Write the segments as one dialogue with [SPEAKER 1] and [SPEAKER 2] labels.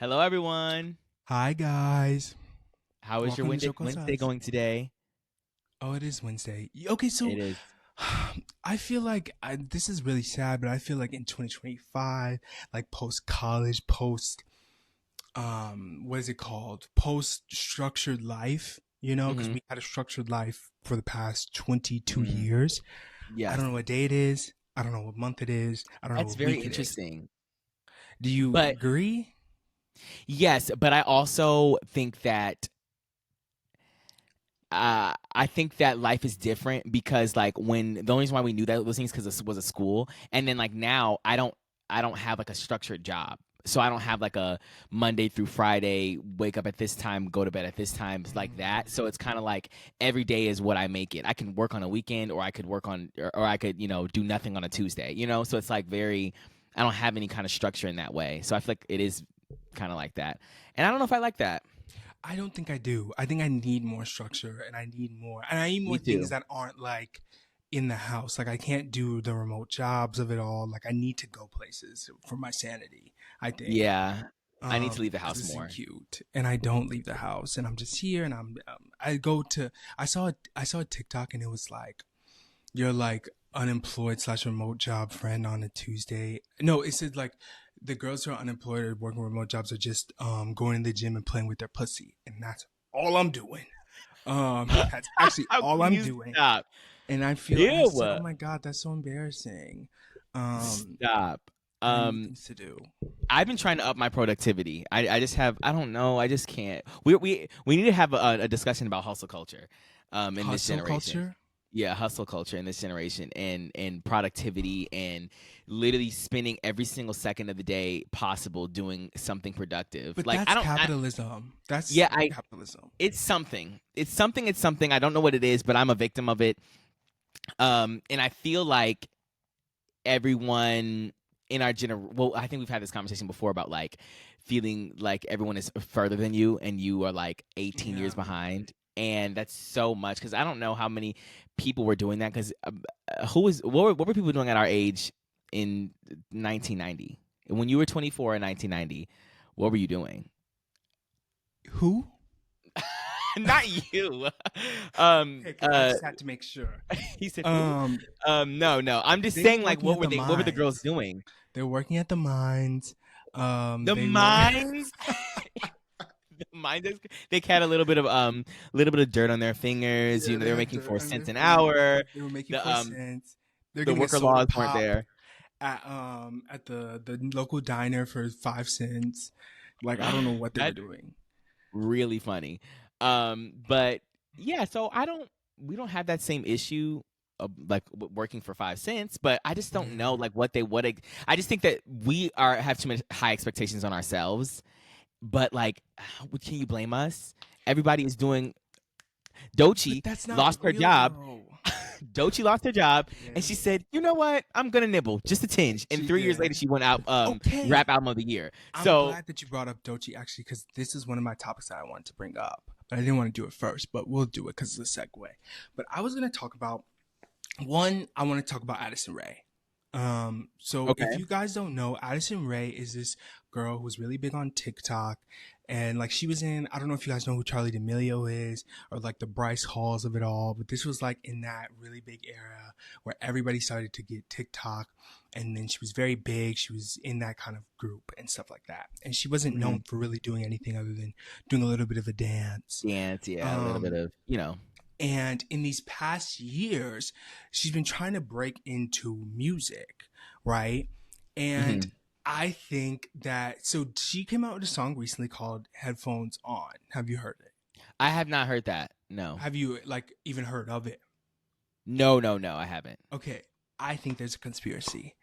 [SPEAKER 1] Hello, everyone.
[SPEAKER 2] Hi guys.
[SPEAKER 1] How is your
[SPEAKER 2] Welcome to
[SPEAKER 1] Wednesday
[SPEAKER 2] jokesonus.
[SPEAKER 1] going today?
[SPEAKER 2] Oh, it is Wednesday. Okay, so
[SPEAKER 1] It is.
[SPEAKER 2] I feel like this is really sad, but I feel like in 2025, like post college, post what is it called? Post structured life, because
[SPEAKER 1] Mm-hmm.
[SPEAKER 2] we had a structured life for the past 22
[SPEAKER 1] Mm,
[SPEAKER 2] years. I
[SPEAKER 1] yes,
[SPEAKER 2] don't know what day it is. I don't know what month it is. I don't know
[SPEAKER 1] that's
[SPEAKER 2] what
[SPEAKER 1] very
[SPEAKER 2] week it is.
[SPEAKER 1] interesting.
[SPEAKER 2] Do you
[SPEAKER 1] But
[SPEAKER 2] agree?
[SPEAKER 1] yes, but I also think that I think that life is different because like when the only reason why we knew that those things because it was a school, and then like now I don't have like a structured job. So I don't have like a Monday through Friday, wake up at this time, go to bed at this time, it's like that. So it's kind of like every day is what I make it. I can work on a weekend, or I could work on, or I could, do nothing on a Tuesday. So it's like very, I don't have any kind of structure in that way. So I feel like it is kind of like that, and I don't know if I like that.
[SPEAKER 2] I don't think I do. I think I need more structure and I need
[SPEAKER 1] Me
[SPEAKER 2] more things
[SPEAKER 1] too.
[SPEAKER 2] that aren't like in the house. Like I can't do the remote jobs of it all. Like I need to go places for my sanity, I think.
[SPEAKER 1] Yeah, I need to leave the
[SPEAKER 2] Because
[SPEAKER 1] house
[SPEAKER 2] this isn't
[SPEAKER 1] more.
[SPEAKER 2] cute and I don't leave the house and I'm just here and I go to, I saw a TikTok and it was like, you're like unemployed slash remote job friend on a Tuesday. No, it said like the girls who are unemployed or working remote jobs are just going to the gym and playing with their pussy, and that's all I'm doing. That's actually
[SPEAKER 1] How
[SPEAKER 2] all
[SPEAKER 1] can
[SPEAKER 2] I'm
[SPEAKER 1] you
[SPEAKER 2] doing,
[SPEAKER 1] stop?
[SPEAKER 2] and I just said, oh
[SPEAKER 1] Ew.
[SPEAKER 2] my god, that's so embarrassing. Um,
[SPEAKER 1] Stop.
[SPEAKER 2] but I need
[SPEAKER 1] Um,
[SPEAKER 2] things to do.
[SPEAKER 1] I've been trying to up my productivity. I just have, I don't know, I just can't. We need to have a discussion about hustle culture, in this
[SPEAKER 2] Hustle
[SPEAKER 1] generation.
[SPEAKER 2] culture.
[SPEAKER 1] Yeah, hustle culture in this generation, and productivity, and literally spending every single second of the day possible doing something productive.
[SPEAKER 2] But
[SPEAKER 1] Like
[SPEAKER 2] that's capitalism. That's
[SPEAKER 1] yeah, I
[SPEAKER 2] capitalism.
[SPEAKER 1] it's something. It's something. I don't know what it is, but I'm a victim of it. And I feel like everyone in our well, I think we've had this conversation before about like feeling like everyone is further than you and you are like 18 years
[SPEAKER 2] Yeah.
[SPEAKER 1] behind. And that's so much because I don't know how many people were doing that because what were people doing at our age in 1990? When you were 24 in 1990, what were you doing?
[SPEAKER 2] Who?
[SPEAKER 1] Not you.
[SPEAKER 2] Okay, because I just had to make sure.
[SPEAKER 1] He said who?
[SPEAKER 2] Um,
[SPEAKER 1] No. I'm just
[SPEAKER 2] they were
[SPEAKER 1] saying, like,
[SPEAKER 2] working at the
[SPEAKER 1] what were the girls
[SPEAKER 2] mines.
[SPEAKER 1] doing?
[SPEAKER 2] They were working at the mines.
[SPEAKER 1] The
[SPEAKER 2] They were
[SPEAKER 1] mines, the mines. They had a little bit of dirt on their fingers.
[SPEAKER 2] yeah,
[SPEAKER 1] They
[SPEAKER 2] they
[SPEAKER 1] were
[SPEAKER 2] had
[SPEAKER 1] making
[SPEAKER 2] dirt
[SPEAKER 1] four
[SPEAKER 2] on their
[SPEAKER 1] cents an hour.
[SPEAKER 2] fingers. They were making
[SPEAKER 1] The
[SPEAKER 2] 4 cents. They're
[SPEAKER 1] the
[SPEAKER 2] getting a
[SPEAKER 1] worker
[SPEAKER 2] soda
[SPEAKER 1] laws weren't
[SPEAKER 2] pop
[SPEAKER 1] there.
[SPEAKER 2] at the local diner for 5 cents. Like I don't know what they were
[SPEAKER 1] That's
[SPEAKER 2] doing.
[SPEAKER 1] really funny. But yeah, so we don't have that same issue of like working for 5 cents, but I just don't know
[SPEAKER 2] Yeah.
[SPEAKER 1] like I just think that we have too many high expectations on ourselves. But like, can you blame us? Everybody is doing.
[SPEAKER 2] But
[SPEAKER 1] Doechii
[SPEAKER 2] that's not
[SPEAKER 1] lost her
[SPEAKER 2] real
[SPEAKER 1] job.
[SPEAKER 2] though.
[SPEAKER 1] Doechii lost her job, and
[SPEAKER 2] Yeah.
[SPEAKER 1] she said, "You know what? I'm gonna nibble just a tinge." And
[SPEAKER 2] She
[SPEAKER 1] 3 years later,
[SPEAKER 2] did.
[SPEAKER 1] she went out rap
[SPEAKER 2] Okay.
[SPEAKER 1] album of the year.
[SPEAKER 2] I'm
[SPEAKER 1] So
[SPEAKER 2] glad that you brought up Doechii actually, because this is one of my topics that I wanted to bring up. But I didn't want to do it first, but we'll do it because it's a segue. But I was going to talk about one, I want to talk about Addison Rae. So if
[SPEAKER 1] okay,
[SPEAKER 2] you guys don't know, Addison Rae is this girl who's really big on TikTok. And like she was in, I don't know if you guys know who Charlie D'Amelio is or like the Bryce Halls of it all, but this was like in that really big era where everybody started to get TikTok. And then she was very big. She was in that kind of group and stuff like that. And she wasn't
[SPEAKER 1] hmm
[SPEAKER 2] known for really doing anything other than doing a little bit of a dance.
[SPEAKER 1] dance, yeah, a little bit
[SPEAKER 2] Um,
[SPEAKER 1] of.
[SPEAKER 2] and in these past years, she's been trying to break into music, right? And
[SPEAKER 1] hmm
[SPEAKER 2] I think that, so she came out with a song recently called Headphones On. Have you heard it?
[SPEAKER 1] I have not heard that. No,
[SPEAKER 2] Have you like even heard of it?
[SPEAKER 1] no, I haven't.
[SPEAKER 2] Okay. I think there's a conspiracy.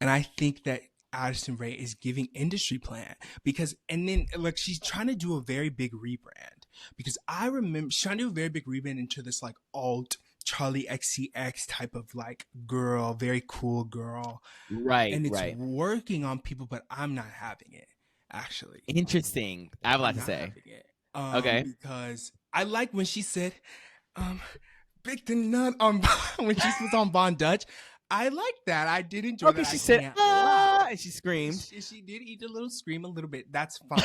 [SPEAKER 2] And I think that Addison Rae is giving industry plan because, and then like she's trying to do a very big rebrand because I remember she's trying to do a very big rebrand into this like alt Charlie XCX type of like girl, very cool girl.
[SPEAKER 1] Right,
[SPEAKER 2] And it's
[SPEAKER 1] right.
[SPEAKER 2] working on people, but I'm not having it actually.
[SPEAKER 1] Interesting. I have a lot
[SPEAKER 2] I'm
[SPEAKER 1] to
[SPEAKER 2] not
[SPEAKER 1] say.
[SPEAKER 2] having it.
[SPEAKER 1] Okay.
[SPEAKER 2] Because I like when she said, um, Big the Nut on when she was on Von Dutch. I like that. I did enjoy
[SPEAKER 1] Okay.
[SPEAKER 2] that. I
[SPEAKER 1] She said,
[SPEAKER 2] can't lie.
[SPEAKER 1] and she screamed.
[SPEAKER 2] She did eat a little scream a little bit. That's fine.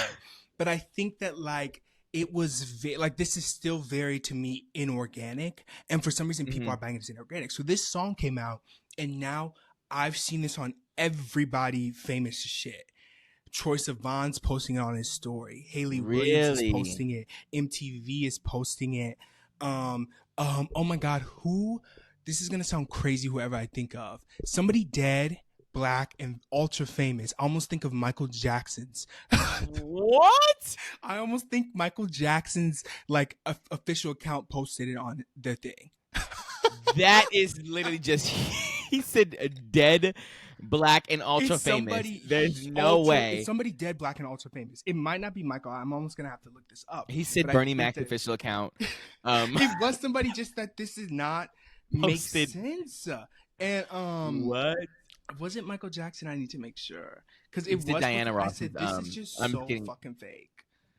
[SPEAKER 2] But I think that like it was like this is still very to me inorganic, and for some reason people are banging it's inorganic. So this song came out, and now I've seen this on everybody famous shit. Troye Sivan's posting it on his story. Haley Williams is posting it. MTV is posting it. Oh my God, who? This is gonna sound crazy. Whoever I think of, somebody dead, black, and ultra famous. I almost think of Michael Jackson's.
[SPEAKER 1] What?
[SPEAKER 2] I almost think Michael Jackson's like official account posted it on their thing.
[SPEAKER 1] That is literally just. He said dead, black, and ultra famous. There's no way.
[SPEAKER 2] It's somebody dead, black, and ultra famous. It might not be Michael. I'm almost gonna have to look this up.
[SPEAKER 1] He said Bernie Mac's official account.
[SPEAKER 2] It was somebody just that this is not makes sense. And
[SPEAKER 1] what?
[SPEAKER 2] Was it Michael Jackson? I need to make sure because it was
[SPEAKER 1] Diana Ross.
[SPEAKER 2] I said this is just so fucking fake.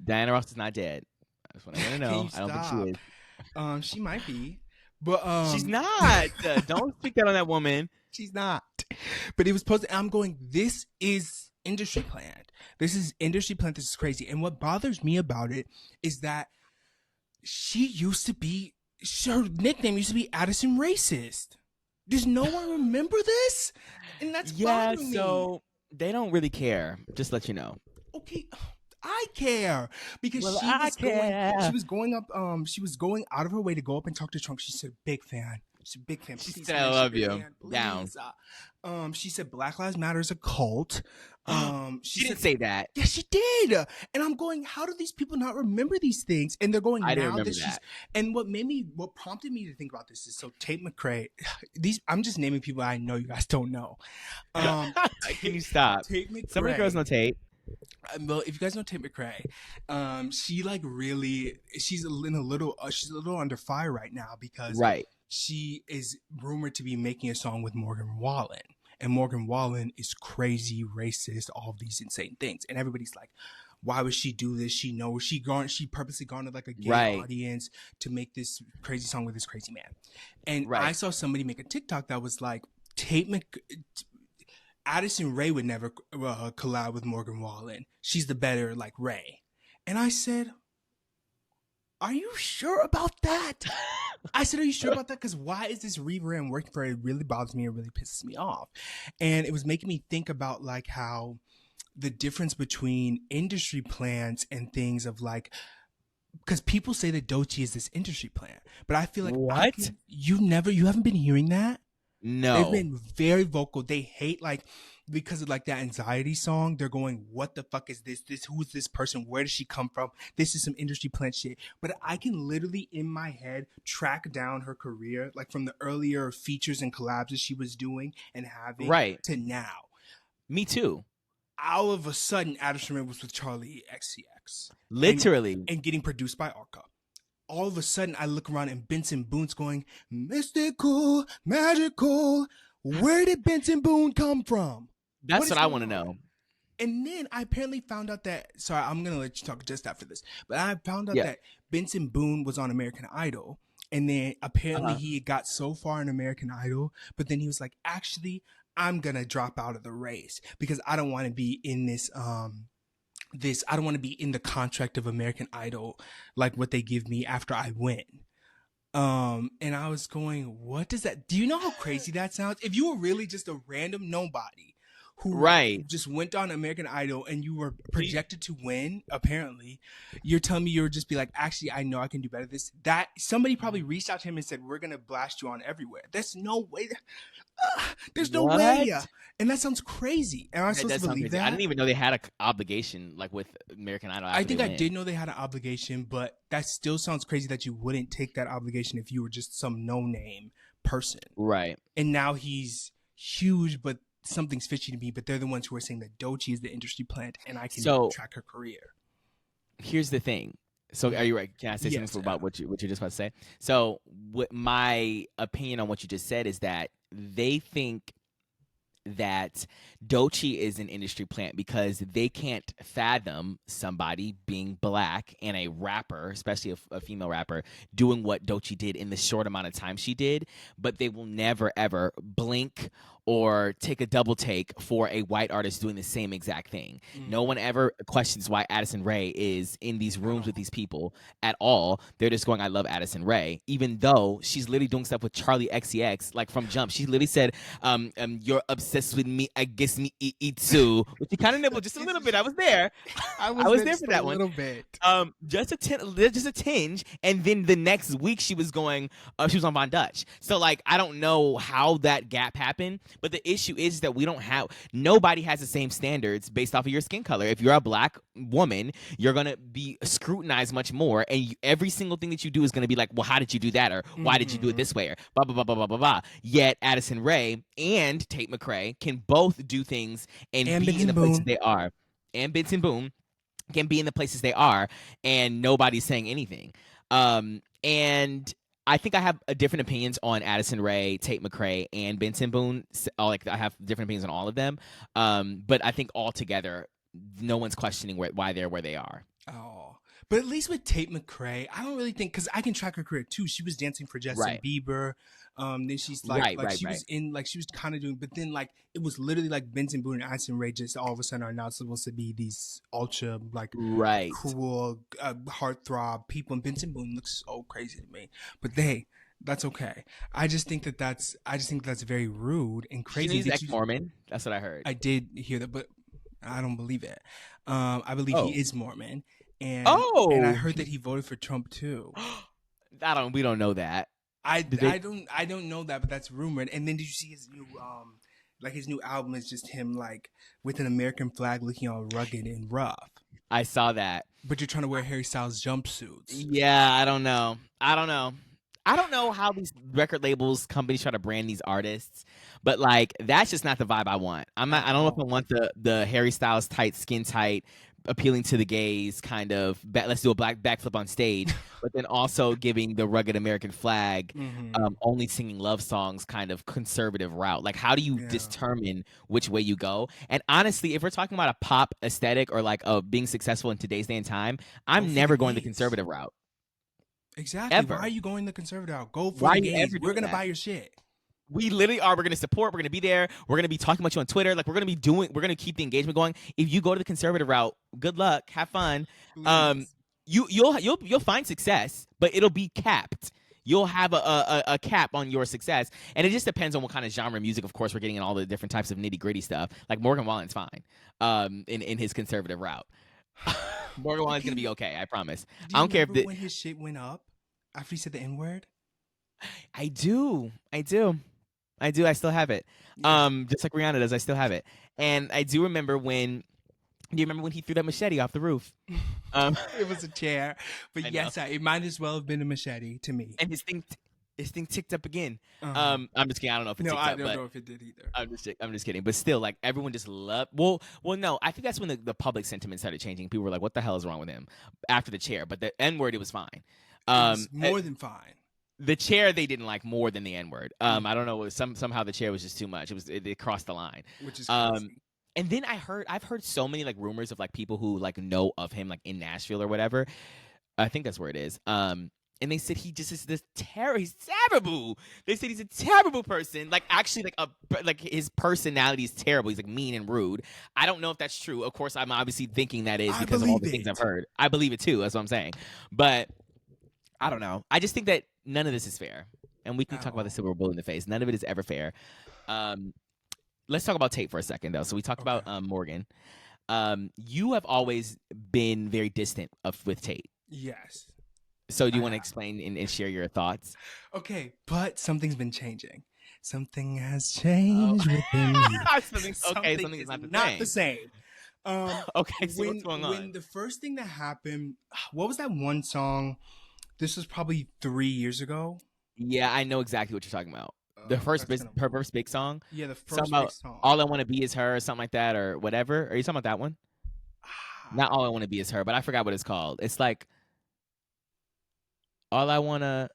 [SPEAKER 1] Diana Ross is not dead. That's what I want to know. I don't think
[SPEAKER 2] she is. She might be. But
[SPEAKER 1] she's not. Don't speak that on that woman.
[SPEAKER 2] She's not. But it was posted. I'm going, this is industry planned. This is industry planned. This is crazy. And what bothers me about it is that she used to be, her nickname used to be Addison Racist. Does no one remember this? And that's bothering me.
[SPEAKER 1] So they don't really care. Just let you know.
[SPEAKER 2] Okay. I care because she was going out of her way to go up and talk to Trump. She said, "Big fan." She's a big fan.
[SPEAKER 1] She said, "I love you." Down.
[SPEAKER 2] She said, "Black Lives Matter is a cult."
[SPEAKER 1] She didn't say that.
[SPEAKER 2] Yes, she did. And I'm going, how do these people not remember these things? And they're going,
[SPEAKER 1] I didn't remember that.
[SPEAKER 2] And what prompted me to think about this is Tate McCrae. I'm just naming people I know you guys don't know.
[SPEAKER 1] Can you stop?
[SPEAKER 2] Tate McCrae.
[SPEAKER 1] Some of the girls know Tate.
[SPEAKER 2] Well, if you guys know Tate McCrae, she like really, she's a little under fire right now because she is rumored to be making a song with Morgan Wallen, and Morgan Wallen is crazy, racist, all of these insane things, and everybody's like, why would she do this? She knows she purposely garnered like a gay audience to make this crazy song with this crazy man, and I saw somebody make a TikTok that was like Addison Rae would never collab with Morgan Wallen. She's the better like Rae. And I said, are you sure about that? I said, are you sure about that? Because why is this rebrand working for her? It really bothers me. It really pisses me off. And it was making me think about like how the difference between industry plans and things of like, because people say that Doechii is this industry plan. But I feel like you haven't been hearing that?
[SPEAKER 1] No.
[SPEAKER 2] They've been very vocal. They hate like because of like that anxiety song. They're going, what the fuck is this? Who is this person? Where does she come from? This is some industry plant shit. But I can literally in my head track down her career, like from the earlier features and collabs that she was doing and having to now.
[SPEAKER 1] Me too.
[SPEAKER 2] All of a sudden, Addison Rae was with Charlie XCX.
[SPEAKER 1] Literally.
[SPEAKER 2] And getting produced by Arca. All of a sudden, I look around and Benson Boone's going, mystical, magical. Where did Benson Boone come from?
[SPEAKER 1] That's what I want to know.
[SPEAKER 2] And then I apparently found out that, sorry, I'm going to let you talk just after this, but I found out that Benson Boone was on American Idol. And then apparently he got so far in American Idol, but then he was like, actually, I'm going to drop out of the race because I don't want to be in this, I don't want to be in the contract of American Idol, like what they give me after I win. And I was going, what does that, do you know how crazy that sounds? If you were really just a random nobody who just went on American Idol and you were projected to win, apparently, you're telling me you would just be like, actually, I know I can do better this. That somebody probably reached out to him and said, we're going to blast you on everywhere. There's no way. There's no way. And that sounds crazy. Am I supposed to believe that?
[SPEAKER 1] I didn't even know they had an obligation like with American Idol.
[SPEAKER 2] I think I did know they had an obligation, but that still sounds crazy that you wouldn't take that obligation if you were just some no-name person.
[SPEAKER 1] Right.
[SPEAKER 2] And now he's huge, but something's fishy to me. But they're the ones who are saying that Doechii is the industry plant and I can track her career.
[SPEAKER 1] Here's the thing. So are you right? Can I say something about what you're just about to say? So my opinion on what you just said is that they think that Doechii is an industry plant because they can't fathom somebody being black and a rapper, especially a female rapper, doing what Doechii did in the short amount of time she did. But they will never, ever blink or take a double take for a white artist doing the same exact thing. No one ever questions why Addison Rae is in these rooms with these people at all. They're just going, I love Addison Rae, even though she's literally doing stuff with Charlie XCX, like from Jump. She literally said, you're obsessed with me, I guess me too. Which you kind of nibbled just a little bit. I was there. I was there for that one.
[SPEAKER 2] A little bit.
[SPEAKER 1] Just a tinge. And then the next week she was going, she was on Von Dutch. So like, I don't know how that gap happened, but the issue is that nobody has the same standards based off of your skin color. If you're a black woman, you're going to be scrutinized much more. And every single thing that you do is going to be like, well, how did you do that? Or why did you do it this way? Or blah, blah, blah, blah, blah, blah, blah. Yet Addison Rae and Tate McCrae can both do things and be in the places they are. And Benson Boone can be in the places they are, and nobody's saying anything. And I think I have different opinions on Addison Rae, Tate McCrae, and Benson Boone. Like I have different opinions on all of them. But I think altogether, no one's questioning why they're where they are.
[SPEAKER 2] Oh, but at least with Tate McCrae, I don't really think, because I can track her career too. She was dancing for Justin Bieber. Then she's like, she was kind of doing, but then like it was literally like Benson Boone and Addison Rae just all of a sudden are now supposed to be these ultra like cool heartthrob people, and Benson Boone looks so crazy to me. But that's okay. I just think that's very rude and crazy.
[SPEAKER 1] He's ex-Mormon. That's what I heard.
[SPEAKER 2] I did hear that, but I don't believe it. I believe he is Mormon, and I heard that he voted for Trump too.
[SPEAKER 1] We don't know that.
[SPEAKER 2] I don't know that, but that's rumored. And then did you see his new his new album is just him like with an American flag looking all rugged and rough.
[SPEAKER 1] I saw that.
[SPEAKER 2] But you're trying to wear Harry Styles jumpsuits.
[SPEAKER 1] Yeah, I don't know how these record labels companies try to brand these artists, but like that's just not the vibe I want. I don't know if I want the Harry Styles tight, skin tight, appealing to the gays kind of let's do a backflip on stage, but then also giving the rugged American flag, only singing love songs kind of conservative route. Like how do you determine which way you go? And honestly, if we're talking about a pop aesthetic or like being successful in today's day and time, I'm never going the conservative route.
[SPEAKER 2] Exactly.
[SPEAKER 1] Ever.
[SPEAKER 2] Why are you going the conservative route? Go for the gays. We're gonna buy your shit.
[SPEAKER 1] We literally are. We're going to support. We're going to be there. We're going to be talking about you on Twitter. Like we're going to keep the engagement going. If you go to the conservative route, good luck. Have fun. You'll find success, but it'll be capped. You'll have a cap on your success. And it just depends on what kind of genre of music, of course, we're getting in all the different types of nitty gritty stuff. Like Morgan Wallen's fine in his conservative route. Morgan Wallen's going to be okay. I promise. I don't care if
[SPEAKER 2] when his shit went up after he said the N-word.
[SPEAKER 1] I do. I still have it. Just like Rihanna does, I still have it. And I do remember when. Do you remember when he threw that machete off the roof?
[SPEAKER 2] It was a chair, but yes, it might as well have been a machete to me.
[SPEAKER 1] And his thing ticked up again. I'm just kidding. I don't know if it ticked up.
[SPEAKER 2] I don't know if it did either.
[SPEAKER 1] I'm just kidding. But still, like everyone just loved. Well, no. I think that's when the public sentiment started changing. People were like, "What the hell is wrong with him?" After the chair, but the N-word, it was fine.
[SPEAKER 2] It was more than fine.
[SPEAKER 1] The chair they didn't like more than the N-word. I don't know. Somehow the chair was just too much. It crossed the line.
[SPEAKER 2] Which is crazy.
[SPEAKER 1] And then I've heard so many like rumors of like people who like know of him like in Nashville or whatever. I think that's where it is. And they said he just is this he's terrible. They said he's a terrible person. Like actually like his personality is terrible. He's like mean and rude. I don't know if that's true. Of course, I'm obviously thinking that is because of all the things I've heard. I believe it too. That's what I'm saying. But I don't know. I just think that none of this is fair. And we can talk about the silver bullet in the face. None of it is ever fair. Let's talk about Tate for a second, though. So we talked about Morgan. You have always been very distant with Tate.
[SPEAKER 2] Yes.
[SPEAKER 1] So do you want to explain and share your thoughts?
[SPEAKER 2] Okay, but something's been changing. Something has changed within me.
[SPEAKER 1] Something is
[SPEAKER 2] not the same.
[SPEAKER 1] Okay, so what's going on?
[SPEAKER 2] When the first thing that happened, what was that one song? This was probably 3 years ago.
[SPEAKER 1] Yeah, I know exactly what you're talking about. Her first big song?
[SPEAKER 2] Yeah, the first big song.
[SPEAKER 1] All I Want to Be Is Her or something like that or whatever. Are you talking about that one? Not All I Want to Be Is Her, but I forgot what it's called. It's like All I Want to...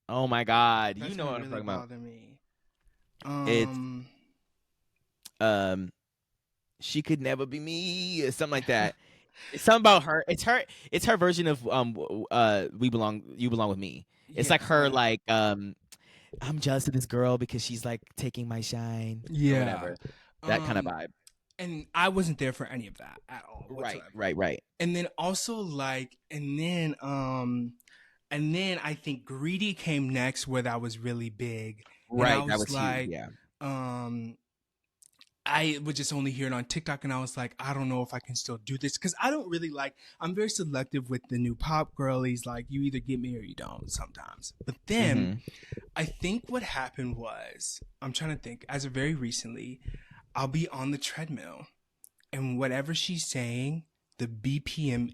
[SPEAKER 1] Oh my God. You know what I'm talking about.
[SPEAKER 2] Me.
[SPEAKER 1] It's... She Could Never Be Me or something like that. It's something about her. It's her version of You Belong With Me. It's like her like I'm jealous of this girl because she's like taking my shine or
[SPEAKER 2] Yeah.
[SPEAKER 1] whatever. That kind of
[SPEAKER 2] Um,
[SPEAKER 1] vibe.
[SPEAKER 2] and I wasn't there for any of that at all
[SPEAKER 1] Right,
[SPEAKER 2] whatsoever.
[SPEAKER 1] right, right.
[SPEAKER 2] And then also like, and then I think Greedy came next, where that was really big, and I
[SPEAKER 1] Right, that
[SPEAKER 2] was
[SPEAKER 1] was huge.
[SPEAKER 2] like,
[SPEAKER 1] Yeah.
[SPEAKER 2] um, I would just only hear it on TikTok, and I was like, I don't know if I can still do this because I don't really like. I'm very selective with the new pop girlies. Like, you either get me or you don't sometimes. But then
[SPEAKER 1] Mm-hmm.
[SPEAKER 2] I think what happened was, I'm trying to think. As of very recently, I'll be on the treadmill, and whatever she's saying, the BPM,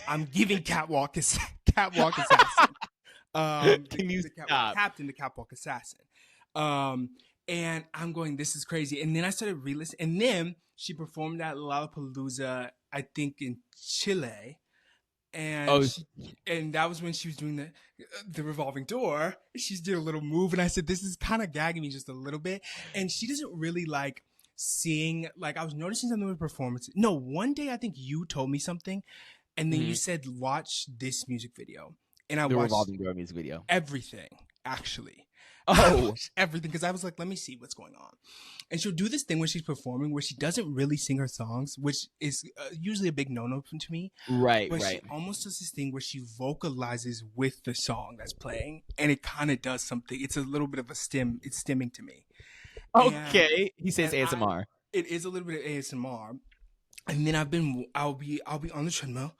[SPEAKER 2] I'm giving catwalk assassin.
[SPEAKER 1] Can you
[SPEAKER 2] The catwalk
[SPEAKER 1] stop?
[SPEAKER 2] captain, the catwalk assassin. Um, and I'm going, this is crazy. And then I started re-listening. And then she performed at Lollapalooza, I think in Chile. And
[SPEAKER 1] Oh,
[SPEAKER 2] she, and that was when she was doing the revolving door. She did a little move, and I said, "This is kind of gagging me just a little bit." And she doesn't really like sing. Like, I was noticing something with performance. No, one day I think you told me something, and then you
[SPEAKER 1] mhm.
[SPEAKER 2] said, "Watch this music video," and I
[SPEAKER 1] The
[SPEAKER 2] watched
[SPEAKER 1] revolving door music video.
[SPEAKER 2] everything, actually. I
[SPEAKER 1] Oh,
[SPEAKER 2] watched everything because I was like, let me see what's going on. And she'll do this thing when she's performing where she doesn't really sing her songs, which is usually a big no-no to me.
[SPEAKER 1] right,
[SPEAKER 2] But she
[SPEAKER 1] right.
[SPEAKER 2] almost does this thing where she vocalizes with the song that's playing, and it kind of does something. It's a little bit of a stim. It's stimming to me, and
[SPEAKER 1] Okay. He says
[SPEAKER 2] I.
[SPEAKER 1] ASMR.
[SPEAKER 2] It is a little bit of ASMR, and then I'll be on the treadmill,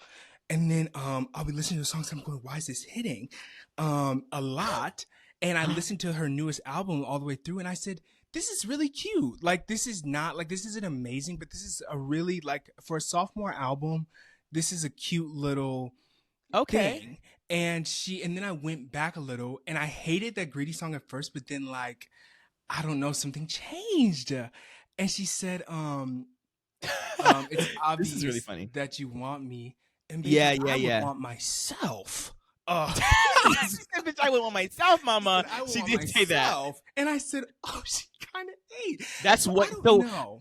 [SPEAKER 2] and then I'll be listening to songs. And I'm going, why is this hitting a lot? And I listened to her newest album all the way through, and I said, this is really cute. Like, this is not like, this isn't amazing, but this is a really, like, for a sophomore album, this is a cute little
[SPEAKER 1] Okay.
[SPEAKER 2] thing. And then I went back a little, and I hated that Greedy song at first, but then, like, I don't know, something changed. And she said, it's
[SPEAKER 1] This is really
[SPEAKER 2] obvious
[SPEAKER 1] funny.
[SPEAKER 2] that you want me, and
[SPEAKER 1] Yeah,
[SPEAKER 2] baby,
[SPEAKER 1] yeah,
[SPEAKER 2] I would
[SPEAKER 1] yeah.
[SPEAKER 2] want myself.
[SPEAKER 1] She
[SPEAKER 2] Please.
[SPEAKER 1] said, "Bitch, I would want myself,
[SPEAKER 2] She
[SPEAKER 1] mama."
[SPEAKER 2] said, I would
[SPEAKER 1] She
[SPEAKER 2] want
[SPEAKER 1] did say that.
[SPEAKER 2] myself. And I said, oh, she kind of ate.
[SPEAKER 1] That's
[SPEAKER 2] So I
[SPEAKER 1] what.
[SPEAKER 2] don't
[SPEAKER 1] So
[SPEAKER 2] know.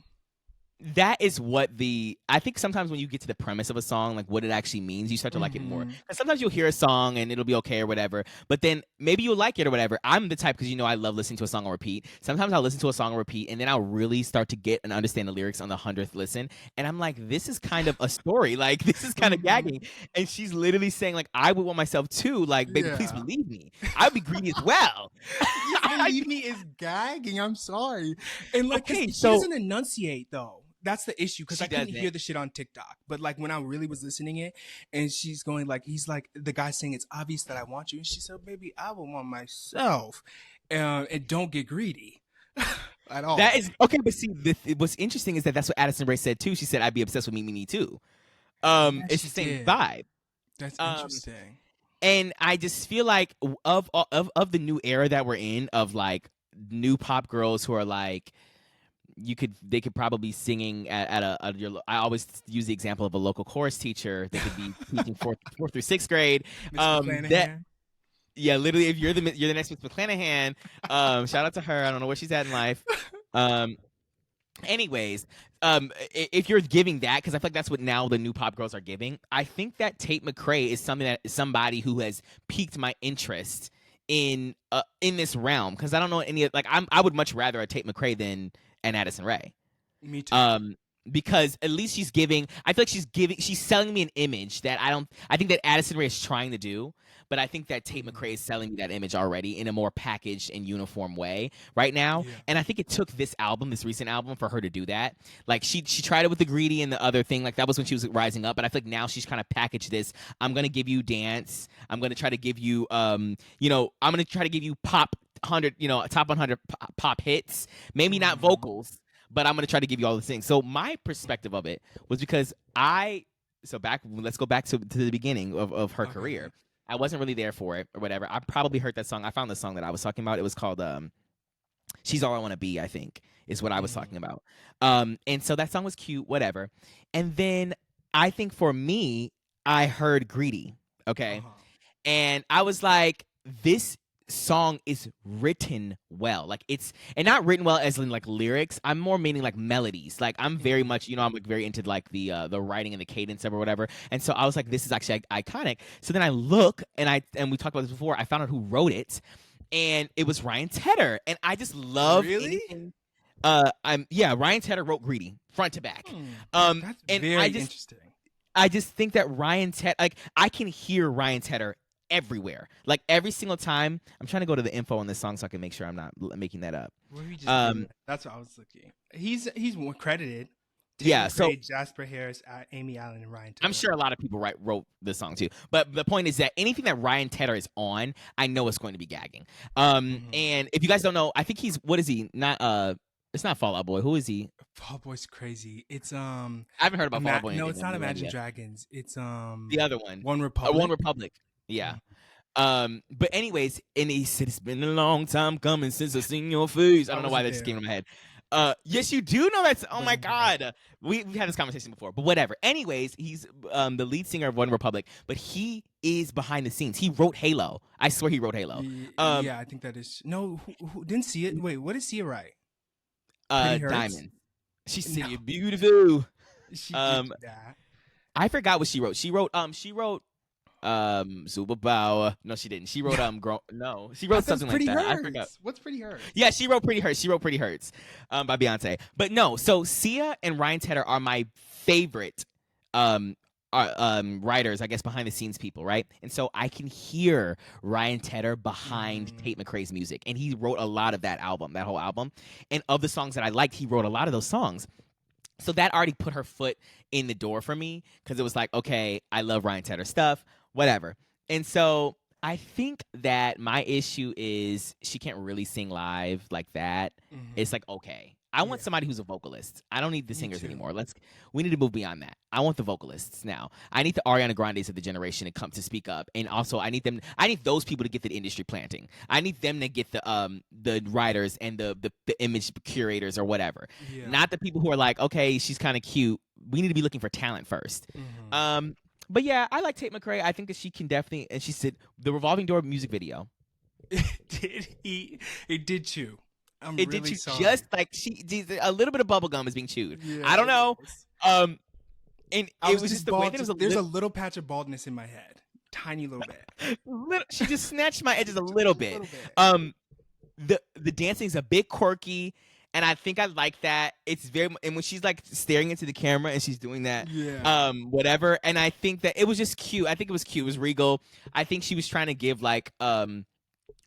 [SPEAKER 1] that is what the I think sometimes when you get to the premise of a song, like what it actually means, you start to like it more.
[SPEAKER 2] Mm-hmm.
[SPEAKER 1] Because sometimes you'll hear a song and it'll be okay or whatever, but then maybe you'll like it or whatever. I'm the type because I love listening to a song on repeat. Sometimes I'll listen to a song on repeat and then I'll really start to get and understand the lyrics on the 100th listen, and I'm like, this is kind of a story. Like this is kind of
[SPEAKER 2] Mm-hmm.
[SPEAKER 1] gagging, and she's literally saying like, I would want myself too. Like, baby, please
[SPEAKER 2] Yeah.
[SPEAKER 1] believe me, I would be greedy as well.
[SPEAKER 2] Please believe me is gagging. I'm sorry. And like, cause
[SPEAKER 1] Okay,
[SPEAKER 2] she
[SPEAKER 1] so
[SPEAKER 2] doesn't enunciate though. That's the issue. Cause
[SPEAKER 1] she
[SPEAKER 2] I couldn't
[SPEAKER 1] doesn't.
[SPEAKER 2] hear the shit on TikTok. But like when I really was listening it, and she's going like, he's like, the guy saying, it's obvious that I want you. And she said, baby, I will want myself. And don't get greedy at
[SPEAKER 1] That
[SPEAKER 2] all.
[SPEAKER 1] is okay, but see, what's interesting is that that's what Addison Rae said too. She said, "I'd be obsessed with Me too."
[SPEAKER 2] Yeah,
[SPEAKER 1] It's
[SPEAKER 2] she
[SPEAKER 1] the same
[SPEAKER 2] did.
[SPEAKER 1] vibe.
[SPEAKER 2] That's
[SPEAKER 1] Um,
[SPEAKER 2] interesting.
[SPEAKER 1] and I just feel like of the new era that we're in, of like new pop girls who are like, they could probably be singing at your. I always use the example of a local chorus teacher. They could be teaching fourth through sixth grade.
[SPEAKER 2] Miss
[SPEAKER 1] That
[SPEAKER 2] McClanahan.
[SPEAKER 1] Yeah, literally, if you're the next Miss McClanahan, shout out to her. I don't know where she's at in life. Um, Anyways, if you're giving that, because I feel like that's what now the new pop girls are giving, I think that Tate McCrae is somebody who has piqued my interest in this realm, because I don't know any like I would much rather a Tate McCrae than an Addison Rae.
[SPEAKER 2] Me too.
[SPEAKER 1] Um, because at least I feel like she's selling me an image that I think that Addison Rae is trying to do, but I think that Tate
[SPEAKER 2] Mhm.
[SPEAKER 1] McCrae is selling me that image already in a more packaged and uniform way right now.
[SPEAKER 2] Yeah.
[SPEAKER 1] And I think it took this recent album, for her to do that. Like she tried it with the Greedy and the other thing, like that was when she was rising up, but I feel like now she's kind of packaged this. I'm gonna give you dance. I'm gonna try to give you I'm gonna try to give you pop 100, top 100 pop hits. Maybe not
[SPEAKER 2] Mhm.
[SPEAKER 1] vocals, but I'm gonna try to give you all the things. So my perspective of it was because let's go back to the beginning of her
[SPEAKER 2] Okay.
[SPEAKER 1] career. I wasn't really there for it or whatever. I probably heard that song. I found the song that I was talking about. It was called She's All I Want to Be, I think, is what I was talking
[SPEAKER 2] Mhm.
[SPEAKER 1] about. And so that song was cute, whatever. And then I think for me, I heard Greedy,
[SPEAKER 2] Uh
[SPEAKER 1] okay?
[SPEAKER 2] huh.
[SPEAKER 1] And I was like, this song is written well. Like and not written well as in like lyrics. I'm more meaning like melodies. Like I'm very
[SPEAKER 2] Mhm.
[SPEAKER 1] much, I'm like very into like the writing and the cadence of or whatever. And so I was like, this is actually iconic. So then I look and we talked about this before. I found out who wrote it. and it was Ryan Tedder, and I just love
[SPEAKER 2] Really?
[SPEAKER 1] anything. Ryan Tedder wrote "Greedy" front to back.
[SPEAKER 2] That's
[SPEAKER 1] And
[SPEAKER 2] very interesting.
[SPEAKER 1] I just think that Ryan Tedder, like I can hear Ryan Tedder everywhere, like every single time. I'm trying to go to the info on this song so I can make sure I'm not making that up.
[SPEAKER 2] What were you just doing? That's what I was looking. He's more credited.
[SPEAKER 1] Yeah, so
[SPEAKER 2] Jasper Harris, Amy Allen, and Ryan Tedder.
[SPEAKER 1] I'm sure a lot of people wrote this song too. But the point is that anything that Ryan Tedder is on, I know it's going to be gagging. And if you guys don't know, I think what is he? Not it's not Fall Out Boy. Who is he?
[SPEAKER 2] Fall Out Boy's crazy. It's
[SPEAKER 1] I haven't heard about Fall Out Boy.
[SPEAKER 2] No, it's not Imagine Dragons. It's
[SPEAKER 1] the other one.
[SPEAKER 2] One Republic.
[SPEAKER 1] One Republic. Yeah. But anyways, and he said it's been a long time coming since I seen your face. I don't know why that just came to my head. Yes, you do know that's. Oh my God, we've had this conversation before, but whatever. Anyways, he's the lead singer of One Republic, but he is behind the scenes. He wrote Halo. I swear he wrote Halo.
[SPEAKER 2] Yeah, I think that is. No, who didn't see it? Wait, what did Sia write?
[SPEAKER 1] Diamond. She said you're beautiful.
[SPEAKER 2] She did that.
[SPEAKER 1] I forgot what she wrote. She wrote Superpower. No, she didn't. She wrote she wrote something like that. I forgot.
[SPEAKER 2] What's Pretty Hurts?
[SPEAKER 1] Yeah, she wrote Pretty Hurts. She wrote Pretty Hurts by Beyonce. But no, so Sia and Ryan Tedder are my favorite writers, I guess, behind the scenes people, right? And so I can hear Ryan Tedder behind Tate McCrae's music, and he wrote a lot of that whole album. And of the songs that I liked, he wrote a lot of those songs. So that already put her foot in the door for me, because it was like, okay, I love Ryan Tedder stuff, whatever. And so I think that my issue is she can't really sing live like that. It's like, okay, I want somebody who's a vocalist. I don't need the singers anymore. We need to move beyond that. I want the vocalists now. I need the Ariana Grandes of the generation to come to speak up, and also I need those people to get the industry planting. I need them to get the writers and the image curators or whatever. Yeah. Not the people who are like, okay, she's kind of cute. We need to be looking for talent first. But yeah, I like Tate McCrae. I think that she can definitely. And she said the Revolving Door music video.
[SPEAKER 2] It did chew.
[SPEAKER 1] It did chew just like a little bit of bubble gum is being chewed. Yeah, I don't know. And it was just the way that it was.
[SPEAKER 2] There's a little patch of baldness in my head, tiny little bit.
[SPEAKER 1] She just snatched my edges a little bit. The dancing is a bit quirky, and I think I like that. It's very, and when she's like staring into the camera and she's doing that, whatever. And I think that it was just cute. I think it was cute. It was regal. I think she was trying to give like a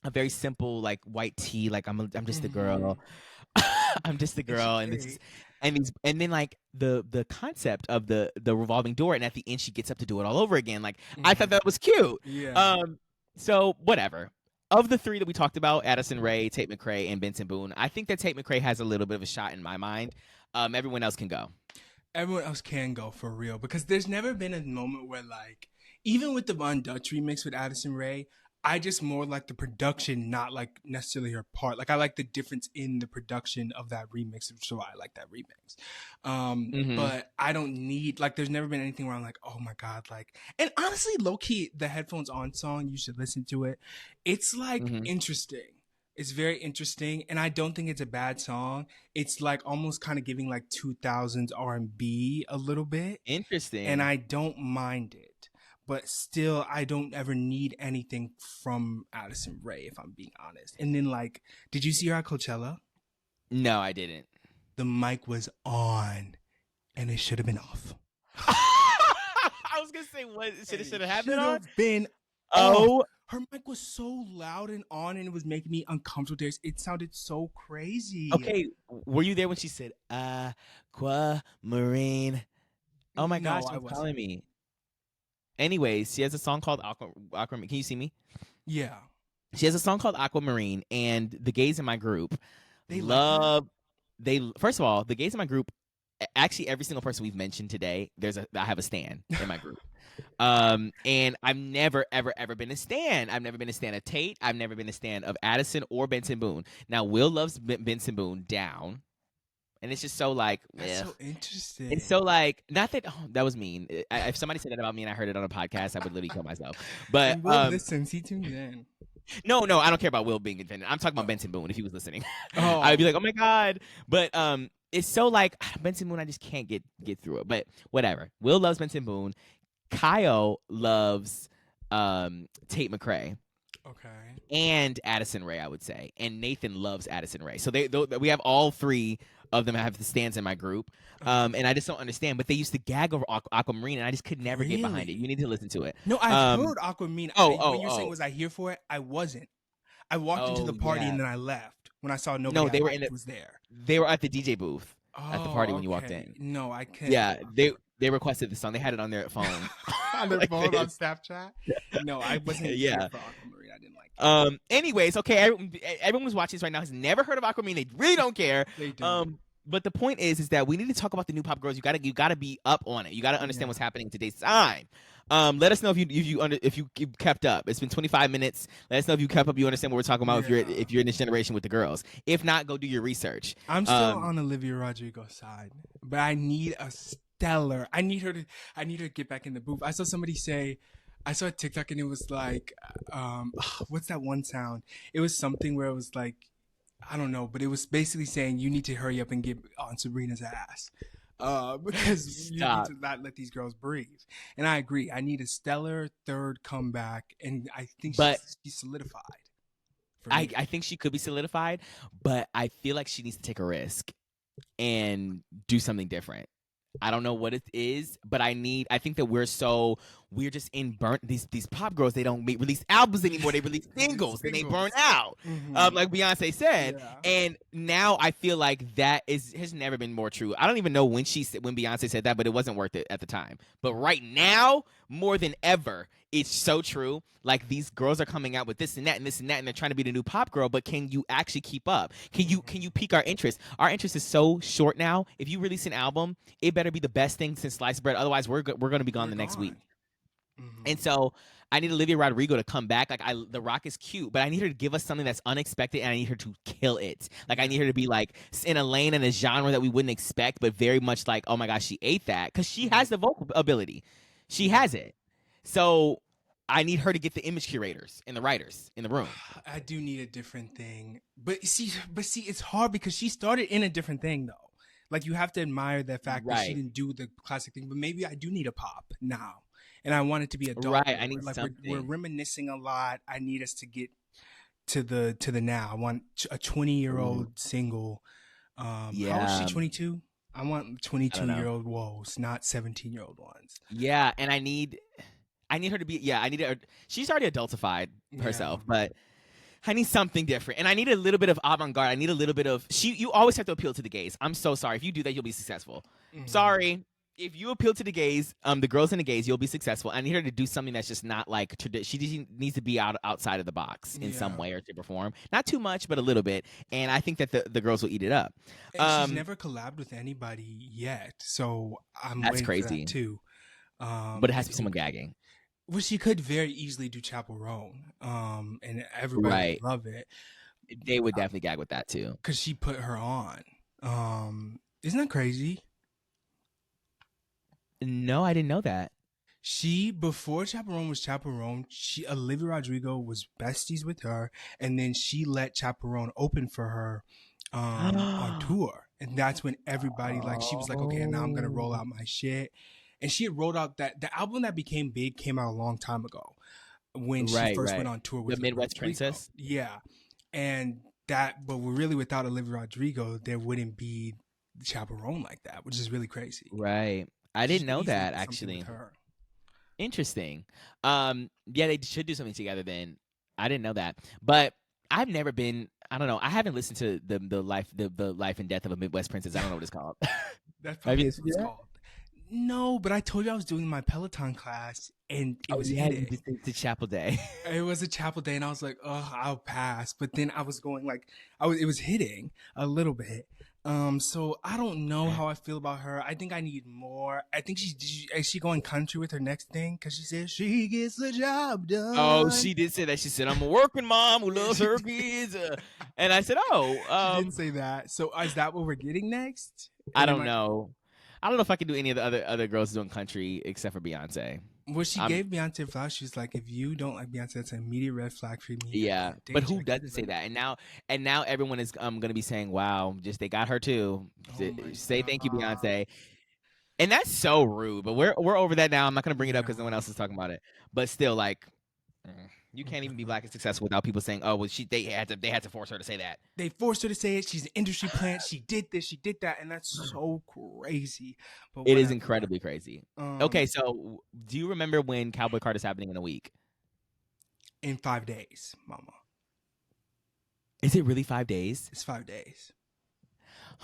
[SPEAKER 1] very simple like white tee, like I'm just the girl. I'm just the girl, and then like the concept of the revolving door, and at the end she gets up to do it all over again. Like I thought that was cute. Yeah. So whatever. Of the three that we talked about, Addison Rae, Tate McCrae, and Benson Boone, I think that Tate McCrae has a little bit of a shot in my mind. Everyone else can go.
[SPEAKER 2] Everyone else can go for real, because there's never been a moment where, like, even with the Von Dutch remix with Addison Rae, I just more like the production, not like necessarily her part. Like I like the difference in the production of that remix, so I like that remix. But I don't need, like, there's never been anything where I'm like, oh my God, like, and honestly, low key, the Headphones On song, you should listen to it. It's like interesting. It's very interesting, and I don't think it's a bad song. It's like almost kind of giving like 2000s R&B a little bit.
[SPEAKER 1] Interesting.
[SPEAKER 2] And I don't mind it. But still, I don't ever need anything from Addison Rae, if I'm being honest. And then, like, did you see her at Coachella?
[SPEAKER 1] No, I didn't.
[SPEAKER 2] The mic was on, and it should have been off.
[SPEAKER 1] I was gonna say, what should have happened?
[SPEAKER 2] Should have been. Oh, her mic was so loud and on, and it was making me uncomfortable. It sounded so crazy.
[SPEAKER 1] Okay, were you there when she said Aquamarine? Oh my gosh, you're telling me. Anyways, she has a song called Aquamarine. Can you see me?
[SPEAKER 2] Yeah.
[SPEAKER 1] She has a song called Aquamarine, and the gays in my group, first of all, the gays in my group, actually every single person we've mentioned today, I have a stan in my group. And I've never, ever, ever been a stan. I've never been a stan of Tate. I've never been a stan of Addison or Benson Boone. Now, Will loves Benson Boone down. And it's just so like,
[SPEAKER 2] that's so interesting.
[SPEAKER 1] It's so like, not that, that was mean. If somebody said that about me and I heard it on a podcast, I would literally kill myself. But
[SPEAKER 2] Will listens, he tuned in.
[SPEAKER 1] No, I don't care about Will being offended. I'm talking about Benson Boone if he was listening. I'd be like, oh my God. But it's so like, Benson Boone, I just can't get through it. But whatever. Will loves Benson Boone. Kyle loves Tate McCrae.
[SPEAKER 2] Okay.
[SPEAKER 1] and Addison Rae, I would say. And Nathan loves Addison Rae. So we have all three of them have the stands in my group. And I just don't understand. But they used to gag over Aquamarine, and I just could never get behind it. You
[SPEAKER 2] Really?
[SPEAKER 1] need to listen to it.
[SPEAKER 2] No, I've heard Aquamarine.
[SPEAKER 1] Oh,
[SPEAKER 2] When
[SPEAKER 1] oh,
[SPEAKER 2] you're saying
[SPEAKER 1] oh,
[SPEAKER 2] was I here for it, I wasn't. I walked into
[SPEAKER 1] oh,
[SPEAKER 2] the party
[SPEAKER 1] yeah.
[SPEAKER 2] and then I left when I saw nobody
[SPEAKER 1] No,
[SPEAKER 2] I liked was there.
[SPEAKER 1] they were at the DJ booth at the party
[SPEAKER 2] Oh,
[SPEAKER 1] when you walked
[SPEAKER 2] okay.
[SPEAKER 1] in.
[SPEAKER 2] No, I can't.
[SPEAKER 1] Yeah, they requested the song. They had it on their phone.
[SPEAKER 2] On their
[SPEAKER 1] Like
[SPEAKER 2] phone on
[SPEAKER 1] this.
[SPEAKER 2] Snapchat. No, I wasn't here
[SPEAKER 1] Yeah.
[SPEAKER 2] for Aquamarine. I didn't like it.
[SPEAKER 1] Anyways, okay, everyone who's watching this right now has never heard of Aquamarine. They really don't care.
[SPEAKER 2] They don't.
[SPEAKER 1] But the point is that we need to talk about the new pop girls. You gotta be up on it. You gotta understand what's happening in today's time. Let us know if you kept up. It's been 25 minutes. Let us know if you kept up. You understand what we're talking about.
[SPEAKER 2] Yeah.
[SPEAKER 1] If you're in this generation with the girls. If not, go do your research.
[SPEAKER 2] I'm still on Olivia Rodrigo's side, but I need a stellar. I need her to get back in the booth. I saw somebody say, I saw a TikTok and it was like, what's that one sound? It was something where it was like, I don't know, but it was basically saying you need to hurry up and get on Sabrina's ass. Because you need to not let these girls breathe. And I agree. I need a stellar third comeback, and I think she's solidified.
[SPEAKER 1] I think she could be solidified, but I feel like she needs to take a risk and do something different. I don't know what it is, but I think that we're just in burnt. These pop girls, they don't release albums anymore. They release singles and they burn out, like Beyonce said.
[SPEAKER 2] Yeah.
[SPEAKER 1] And now I feel like that has never been more true. I don't even know when Beyonce said that, but it wasn't worth it at the time. But right now, more than ever, it's so true. Like these girls are coming out with this and that and this and that, and they're trying to be the new pop girl. But can you actually keep up? Can you pique our interest? Our interest is so short now. If you release an album, it better be the best thing since sliced bread. Otherwise, we're going to be gone the next week. And so I need Olivia Rodrigo to come back. Like The Rock is cute, but I need her to give us something that's unexpected, and I need her to kill it. Like I need her to be like in a lane and a genre that we wouldn't expect, but very much like, oh my gosh, she ate that, because she has the vocal ability. She has it. So I need her to get the image curators and the writers in the room.
[SPEAKER 2] I do need a different thing, but see, it's hard because she started in a different thing though. Like you have to admire the fact that she didn't do the classic thing, but maybe I do need a pop now, and I want it to be adult.
[SPEAKER 1] Right, I need
[SPEAKER 2] like
[SPEAKER 1] something.
[SPEAKER 2] We're reminiscing a lot. I need us to get to the now. I want a 20-year-old single. How is she? 22. I want 22-year-old woes, not 17-year-old ones.
[SPEAKER 1] Yeah, and I need her to be. Yeah, I need her. She's already adultified herself, but I need something different, and I need a little bit of avant-garde. I need a little bit of You always have to appeal to the gays. I'm so sorry. If you do that, you'll be successful. Sorry. If you appeal to the gays, the girls and the gays, you'll be successful. I need her to do something that's just not like she just needs to be outside of the box in some way or shape or form. Not too much, but a little bit. And I think that the girls will eat it up.
[SPEAKER 2] And she's never collabed with anybody yet, so I'm waiting
[SPEAKER 1] crazy
[SPEAKER 2] for that too.
[SPEAKER 1] But it has to be someone gagging.
[SPEAKER 2] Well, she could very easily do Chappell Roan, and everybody would love it.
[SPEAKER 1] They would definitely gag with that too,
[SPEAKER 2] because she put her on. Isn't that crazy?
[SPEAKER 1] No, I didn't know that.
[SPEAKER 2] Before Chappell Roan was Chappell Roan, Olivia Rodrigo was besties with her, and then she let Chappell Roan open for her on tour, and that's when everybody she was like, okay, now I'm gonna roll out my shit. And she had rolled out the album that became big came out a long time ago when she first went on tour with
[SPEAKER 1] the Midwest Princess.
[SPEAKER 2] Yeah. And but really without Olivia Rodrigo, there wouldn't be Chappell Roan like that, which is really crazy.
[SPEAKER 1] Right. I didn't know that actually. Interesting. Yeah, they should do something together then. I didn't know that. But I've never been, I don't know, I haven't listened to the life and death of a Midwest Princess. I don't know what it's called.
[SPEAKER 2] That's probably what it's called. No, but I told you I was doing my Peloton class, and it was hitting.
[SPEAKER 1] It's a Chappell day.
[SPEAKER 2] It was a Chappell day, and I was like, "Oh, I'll pass." But then I was going it was hitting a little bit. So I don't know how I feel about her. I think I need more. I think is she going country with her next thing? Because she said she gets the job done.
[SPEAKER 1] Oh, she did say that. She said, "I'm a working mom who loves her kids," and I said, "Oh,
[SPEAKER 2] she didn't say that." So is that what we're getting next?
[SPEAKER 1] I don't know. I don't know if I can do any of the other girls doing country except for Beyonce.
[SPEAKER 2] Well, she gave Beyonce a flag. She was like, if you don't like Beyonce, that's an immediate red flag for me.
[SPEAKER 1] Yeah, but who doesn't say that? And now everyone is going to be saying, wow, just they got her too. Say thank you, Beyonce. And that's so rude, but we're over that now. I'm not going to bring it up because no one else is talking about it. But still, You can't even be black and successful without people saying, "Oh, well, they had to force her to say that."
[SPEAKER 2] They forced her to say it. She's an industry plant. She did this. She did that, and that's so crazy. But
[SPEAKER 1] It is
[SPEAKER 2] whatever.
[SPEAKER 1] incredibly crazy. Okay, so do you remember when Cowboy Card is happening in a week?
[SPEAKER 2] In 5 days, mama.
[SPEAKER 1] Is it really 5 days?
[SPEAKER 2] It's 5 days.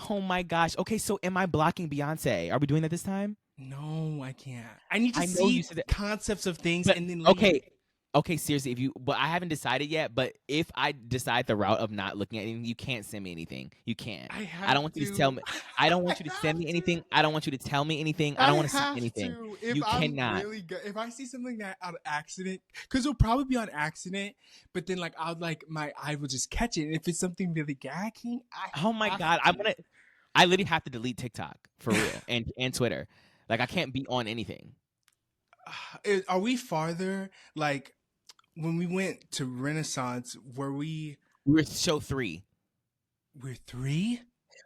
[SPEAKER 1] Oh my gosh. Okay, so am I blocking Beyonce? Are we doing that this time?
[SPEAKER 2] No, I can't. I need to
[SPEAKER 1] know
[SPEAKER 2] see
[SPEAKER 1] you said that-
[SPEAKER 2] concepts of things
[SPEAKER 1] But,
[SPEAKER 2] and then
[SPEAKER 1] okay, seriously, but I haven't decided yet. But if I decide the route of not looking at anything, you can't send me anything. You can't. I don't want you to tell me. I don't want you to send me anything. I don't want you to tell me anything. I don't want to see anything.
[SPEAKER 2] If
[SPEAKER 1] You
[SPEAKER 2] I'm
[SPEAKER 1] cannot.
[SPEAKER 2] Really good, if I see something that out of accident, because it'll probably be on accident, but then like I'll like my eye will just catch it. And if it's something really gagging,
[SPEAKER 1] Oh my god, I literally have to delete TikTok for real and Twitter. Like I can't be on anything.
[SPEAKER 2] Are we farther? Like when we went to Renaissance, we
[SPEAKER 1] were show 3.
[SPEAKER 2] We're 3?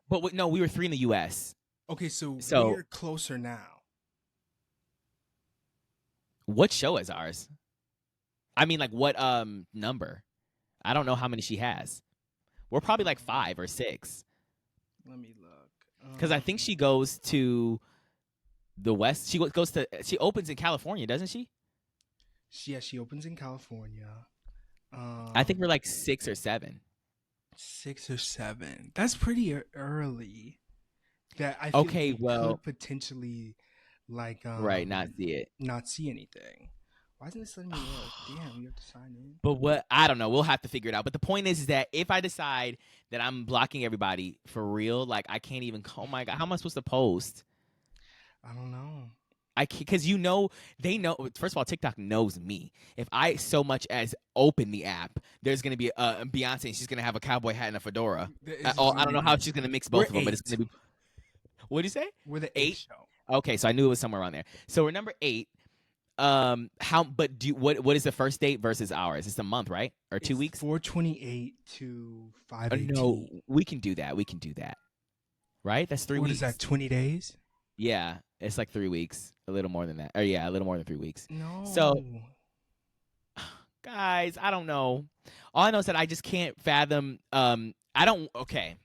[SPEAKER 1] But no, we were 3 in the US.
[SPEAKER 2] Okay, so we're closer now.
[SPEAKER 1] What show is ours? I mean, like what number? I don't know how many she has. We're probably like 5 or 6.
[SPEAKER 2] Let me look.
[SPEAKER 1] Because I think she goes to the West. She opens in California, doesn't she?
[SPEAKER 2] She opens in California.
[SPEAKER 1] I think we're like 6 or 7.
[SPEAKER 2] 6 or 7. That's pretty early. That I think we could potentially like
[SPEAKER 1] not see it.
[SPEAKER 2] Not see anything. Why isn't this letting me know? Damn, we have to sign in.
[SPEAKER 1] But I don't know. We'll have to figure it out. But the point is that if I decide that I'm blocking everybody for real, like I can't even. Oh my god, how am I supposed to post?
[SPEAKER 2] I don't know.
[SPEAKER 1] Because they know. First of all, TikTok knows me. If I so much as open the app, there's gonna be a Beyonce, and she's gonna have a cowboy hat and a fedora. I don't know how she's gonna mix both of them, but it's gonna be. What did you say?
[SPEAKER 2] We're the 8 show.
[SPEAKER 1] Okay, so I knew it was somewhere around there. So we're number 8. What is the first date versus ours? It's a month, right? Or 2 weeks?
[SPEAKER 2] 4/28 to 5/18.
[SPEAKER 1] No, we can do that. Right? That's 3 weeks.
[SPEAKER 2] What is that? 20 days?
[SPEAKER 1] Yeah, it's like 3 weeks. A little more than that. Or yeah, a little more than 3 weeks.
[SPEAKER 2] No.
[SPEAKER 1] So, guys, I don't know. All I know is that I just can't fathom. Okay.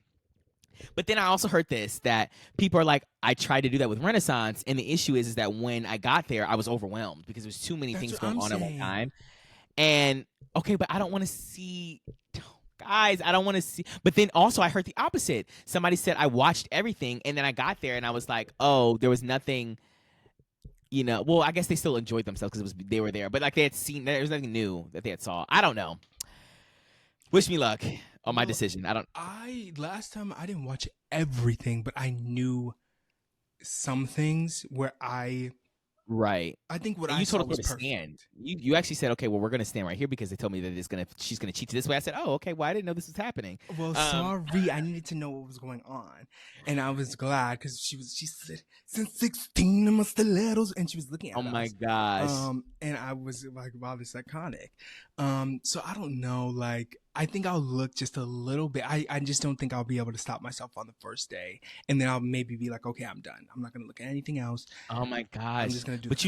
[SPEAKER 1] But then I also heard that people are like, I tried to do that with Renaissance, and the issue is that when I got there, I was overwhelmed because there's too many things going on at one time. And okay, but I don't want to see. Guys, I don't want to see. But then also I heard the opposite. Somebody said I watched everything, and then I got there and I was like, oh, there was nothing. Well, I guess they still enjoyed themselves because they were there, but like they had seen, there was nothing new that they had saw. I don't know. Wish me luck on my decision.
[SPEAKER 2] Last time I didn't watch everything, but I knew some things where
[SPEAKER 1] Right.
[SPEAKER 2] I think what
[SPEAKER 1] you told us where to stand. You actually said, okay, well, we're gonna stand right here because they told me that she's gonna cheat this way. I said, oh, okay. Well, I didn't know this was happening.
[SPEAKER 2] Well, sorry, I needed to know what was going on, and I was glad because she said since 16 I'm a stilettos, and she was looking at us.
[SPEAKER 1] Oh my gosh.
[SPEAKER 2] And I was like, wow, this is iconic. So I don't know, like. I think I'll look just a little bit. I just don't think I'll be able to stop myself on the first day. And then I'll maybe be like, okay, I'm done. I'm not going to look at anything else.
[SPEAKER 1] Oh my gosh.
[SPEAKER 2] I'm just going to do
[SPEAKER 1] But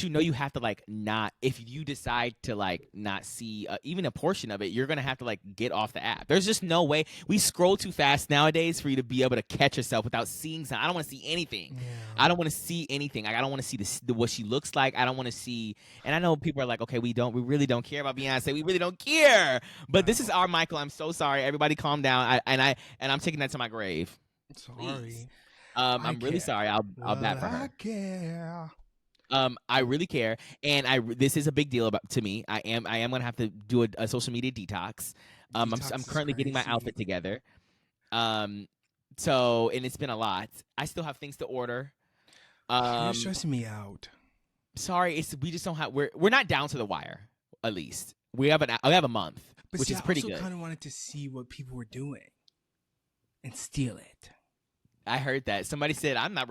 [SPEAKER 1] you have to like not, if you decide to like not see even a portion of it, you're going to have to like get off the app. There's just no way. We scroll too fast nowadays for you to be able to catch yourself without seeing something. I don't want to see anything. Yeah. I don't want to see anything. Like, I don't want to see what she looks like. I don't want to see, and I know people are like, okay, we really don't care about Beyonce. We really don't care. But this is our Michael. I'm so sorry. Everybody calm down. I'm taking that to my grave.
[SPEAKER 2] Sorry.
[SPEAKER 1] Please. I'm really sorry. I'll bat for her.
[SPEAKER 2] I care.
[SPEAKER 1] I really care, and this is a big deal to me. I am gonna have to do a social media detox. I'm currently getting my outfit together. So, and it's been a lot. I still have things to order.
[SPEAKER 2] You're stressing me out.
[SPEAKER 1] Sorry, we just don't have. We're not down to the wire. At least we have a month, which is pretty good.
[SPEAKER 2] I also kind of wanted to see what people were doing and steal it.
[SPEAKER 1] I heard that. Somebody said I'm not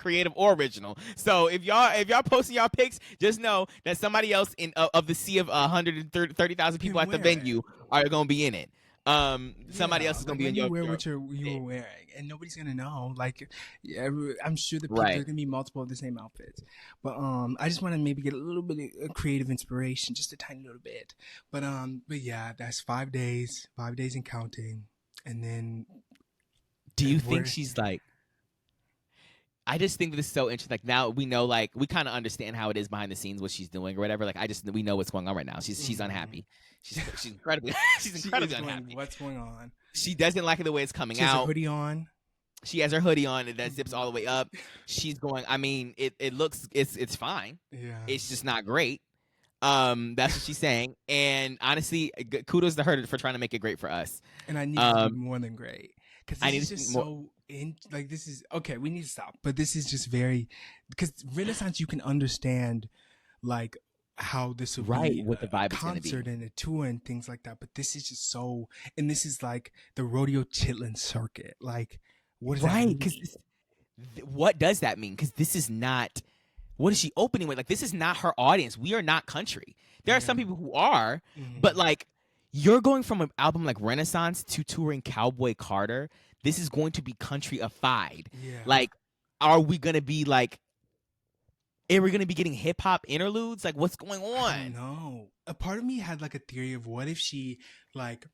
[SPEAKER 1] creative or original. So if y'all posting y'all pics, just know that somebody else of the sea of 130,000 people at the venue are going to be in it. Somebody
[SPEAKER 2] Yeah,
[SPEAKER 1] else is gonna
[SPEAKER 2] like
[SPEAKER 1] be
[SPEAKER 2] let
[SPEAKER 1] in
[SPEAKER 2] me
[SPEAKER 1] your,
[SPEAKER 2] wear
[SPEAKER 1] your
[SPEAKER 2] what you were wearing, and nobody's gonna know. Like, yeah, I'm sure the people
[SPEAKER 1] right.
[SPEAKER 2] there's gonna be multiple of the same outfits, but I just want to maybe get a little bit of creative inspiration, just a tiny little bit. But yeah, that's 5 days, 5 days and counting, and then
[SPEAKER 1] Do you think
[SPEAKER 2] we're
[SPEAKER 1] she's like? I just think this is so interesting. Like now we know, like we kind of understand how it is behind the scenes, what she's doing or whatever. Like we know what's going on right now. She's
[SPEAKER 2] mhm.
[SPEAKER 1] unhappy. She's incredibly she's
[SPEAKER 2] She is
[SPEAKER 1] incredibly
[SPEAKER 2] going.
[SPEAKER 1] unhappy.
[SPEAKER 2] What's going on?
[SPEAKER 1] She doesn't like the way it's coming
[SPEAKER 2] She has her
[SPEAKER 1] out.
[SPEAKER 2] hoodie on.
[SPEAKER 1] She has her hoodie on and that zips
[SPEAKER 2] Mhm.
[SPEAKER 1] all the way up. She's going. I mean, it looks it's fine.
[SPEAKER 2] Yeah,
[SPEAKER 1] It's just not great. That's what she's saying. And honestly, kudos to her for trying to make it great for us.
[SPEAKER 2] and I need it to be
[SPEAKER 1] Um,
[SPEAKER 2] more than great because
[SPEAKER 1] I
[SPEAKER 2] this
[SPEAKER 1] need
[SPEAKER 2] is
[SPEAKER 1] to see
[SPEAKER 2] just
[SPEAKER 1] more.
[SPEAKER 2] so in. Like this is okay. We need to stop, but this is just very because Renaissance. You can understand like how this will
[SPEAKER 1] Right,
[SPEAKER 2] be
[SPEAKER 1] what the
[SPEAKER 2] a
[SPEAKER 1] vibe is going to
[SPEAKER 2] concert
[SPEAKER 1] be.
[SPEAKER 2] and a tour and things like that. But this is just so, and this is like the rodeo chitlin circuit. Like, what does that
[SPEAKER 1] Right,
[SPEAKER 2] mean?
[SPEAKER 1] because what does that mean? Because this is not. What is she opening with? Like, this is not her audience. We are not country. There are
[SPEAKER 2] Yeah.
[SPEAKER 1] some people who are, but
[SPEAKER 2] Mhm.
[SPEAKER 1] like, you're going from an album like Renaissance to touring Cowboy Carter. This is going to be countryified.
[SPEAKER 2] Yeah.
[SPEAKER 1] Like, are we gonna be like? Are we gonna be getting hip hop interludes? Like, what's going
[SPEAKER 2] I don't
[SPEAKER 1] on?
[SPEAKER 2] know. A part of me had like a theory of what if she like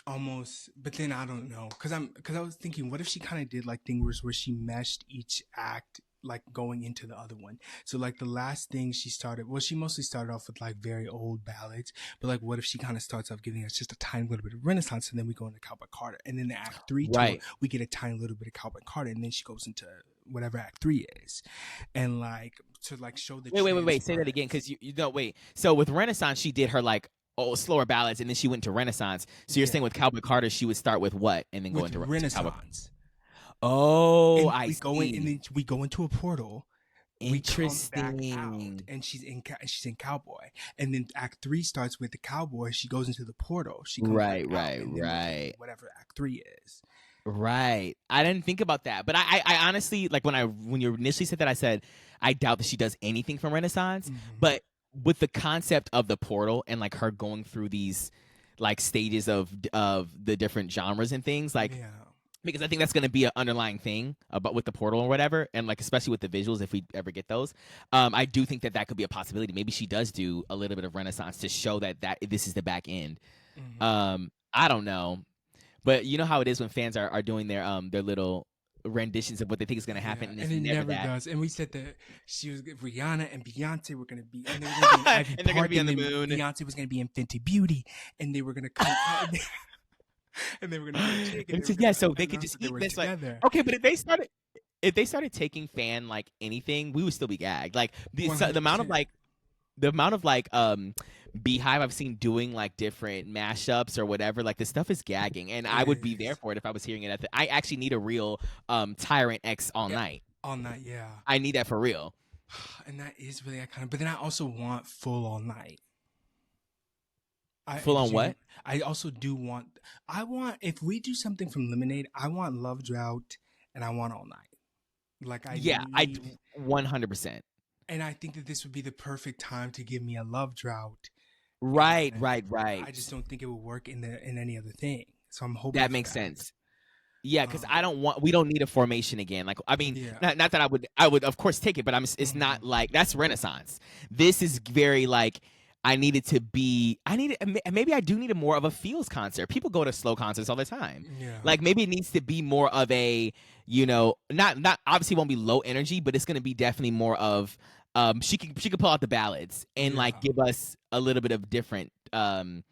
[SPEAKER 2] almost, but then I don't know because I was thinking what if she kind of did like things where she meshed each act like going into the other one. So like the last thing she started, well, she mostly started off with like very old ballads, but like what if she kind of starts off giving us just a tiny little bit of Renaissance, and then we go into Cowboy Carter, and then the Act Three tour
[SPEAKER 1] Right.
[SPEAKER 2] we get a tiny little bit of Cowboy Carter, and then she goes into whatever Act Three is, and like to like show the
[SPEAKER 1] Wait. Say that again,
[SPEAKER 2] transference.
[SPEAKER 1] because you don't wait. So with Renaissance, she did her like slower ballads, and then she went to Renaissance. So you're
[SPEAKER 2] Yeah,
[SPEAKER 1] saying with Cowboy Carter, she would start with what, and then go
[SPEAKER 2] with
[SPEAKER 1] into Cowboy.
[SPEAKER 2] Renaissance.
[SPEAKER 1] Oh,
[SPEAKER 2] And
[SPEAKER 1] I
[SPEAKER 2] we go in, and
[SPEAKER 1] see.
[SPEAKER 2] then we go into a portal. We come back out,
[SPEAKER 1] Interesting.
[SPEAKER 2] and she's in Cowboy. And then Act Three starts with the Cowboy. She goes into the portal. She comes back out, and then we get into whatever Act Three is.
[SPEAKER 1] Right. I didn't think about that, but I honestly like when you initially said that, I said I doubt that she does anything from Renaissance,
[SPEAKER 2] Mm-hmm.
[SPEAKER 1] but with the concept of the portal and like her going through these like stages of the different genres and things like
[SPEAKER 2] Yeah.
[SPEAKER 1] because I think that's going to be an underlying thing about with the portal or whatever, and like especially with the visuals if we ever get those. I do think that could be a possibility. Maybe she does do a little bit of Renaissance to show that this is the back end.
[SPEAKER 2] Mm-hmm.
[SPEAKER 1] I don't know, but you know how it is when fans are doing their little renditions of what they think is going to happen,
[SPEAKER 2] Yeah,
[SPEAKER 1] and
[SPEAKER 2] and
[SPEAKER 1] it's
[SPEAKER 2] it
[SPEAKER 1] never
[SPEAKER 2] never
[SPEAKER 1] that.
[SPEAKER 2] does. And we said that she was Rihanna and Beyonce were gonna be, and they were gonna be in Ivy
[SPEAKER 1] And they're going to
[SPEAKER 2] Park,
[SPEAKER 1] be on
[SPEAKER 2] and
[SPEAKER 1] the
[SPEAKER 2] then
[SPEAKER 1] moon.
[SPEAKER 2] Beyonce was gonna be in Fenty Beauty, and they were gonna come out, and they were gonna be a chick, and
[SPEAKER 1] And
[SPEAKER 2] they
[SPEAKER 1] so,
[SPEAKER 2] were
[SPEAKER 1] yeah,
[SPEAKER 2] gonna
[SPEAKER 1] so they could
[SPEAKER 2] announce
[SPEAKER 1] just
[SPEAKER 2] that they
[SPEAKER 1] eat
[SPEAKER 2] were
[SPEAKER 1] this like
[SPEAKER 2] together.
[SPEAKER 1] okay, but if they started taking fan like anything, we would still be gagged. Like
[SPEAKER 2] One
[SPEAKER 1] the
[SPEAKER 2] hundred
[SPEAKER 1] amount of
[SPEAKER 2] percent.
[SPEAKER 1] like Beehive I've seen doing like different mashups or whatever, like this stuff is gagging, and I
[SPEAKER 2] It
[SPEAKER 1] would be there
[SPEAKER 2] is.
[SPEAKER 1] for it if I was hearing it at I actually need a real Tyrant X all
[SPEAKER 2] Yeah,
[SPEAKER 1] night.
[SPEAKER 2] all night. Yeah,
[SPEAKER 1] I need that for real.
[SPEAKER 2] and that is really iconic. But then I also want full all night. I
[SPEAKER 1] Full on
[SPEAKER 2] do.
[SPEAKER 1] what?
[SPEAKER 2] I also do want. I want if we do something from Lemonade. I want Love Drought, and I want all night. Like I
[SPEAKER 1] Yeah,
[SPEAKER 2] need,
[SPEAKER 1] 100%.
[SPEAKER 2] and I think that this would be the perfect time to give me a Love Drought,
[SPEAKER 1] Right,
[SPEAKER 2] and
[SPEAKER 1] right,
[SPEAKER 2] I just
[SPEAKER 1] right.
[SPEAKER 2] don't think it would work in any other thing. So I'm hoping
[SPEAKER 1] That
[SPEAKER 2] for
[SPEAKER 1] makes
[SPEAKER 2] that.
[SPEAKER 1] sense. Yeah, because
[SPEAKER 2] Um,
[SPEAKER 1] we don't need a formation again. Like I mean,
[SPEAKER 2] yeah.
[SPEAKER 1] not that I would of course take it, but it's not
[SPEAKER 2] Mhm.
[SPEAKER 1] like that's Renaissance. This is very like I need it to be. I need it. Maybe I do need a more of a feels concert. People go to slow concerts all the time.
[SPEAKER 2] Yeah.
[SPEAKER 1] Like maybe it needs to be more of a not obviously won't be low energy, but it's going to be definitely more of she could pull out the ballads and like
[SPEAKER 2] Yeah.
[SPEAKER 1] give us a little bit of different than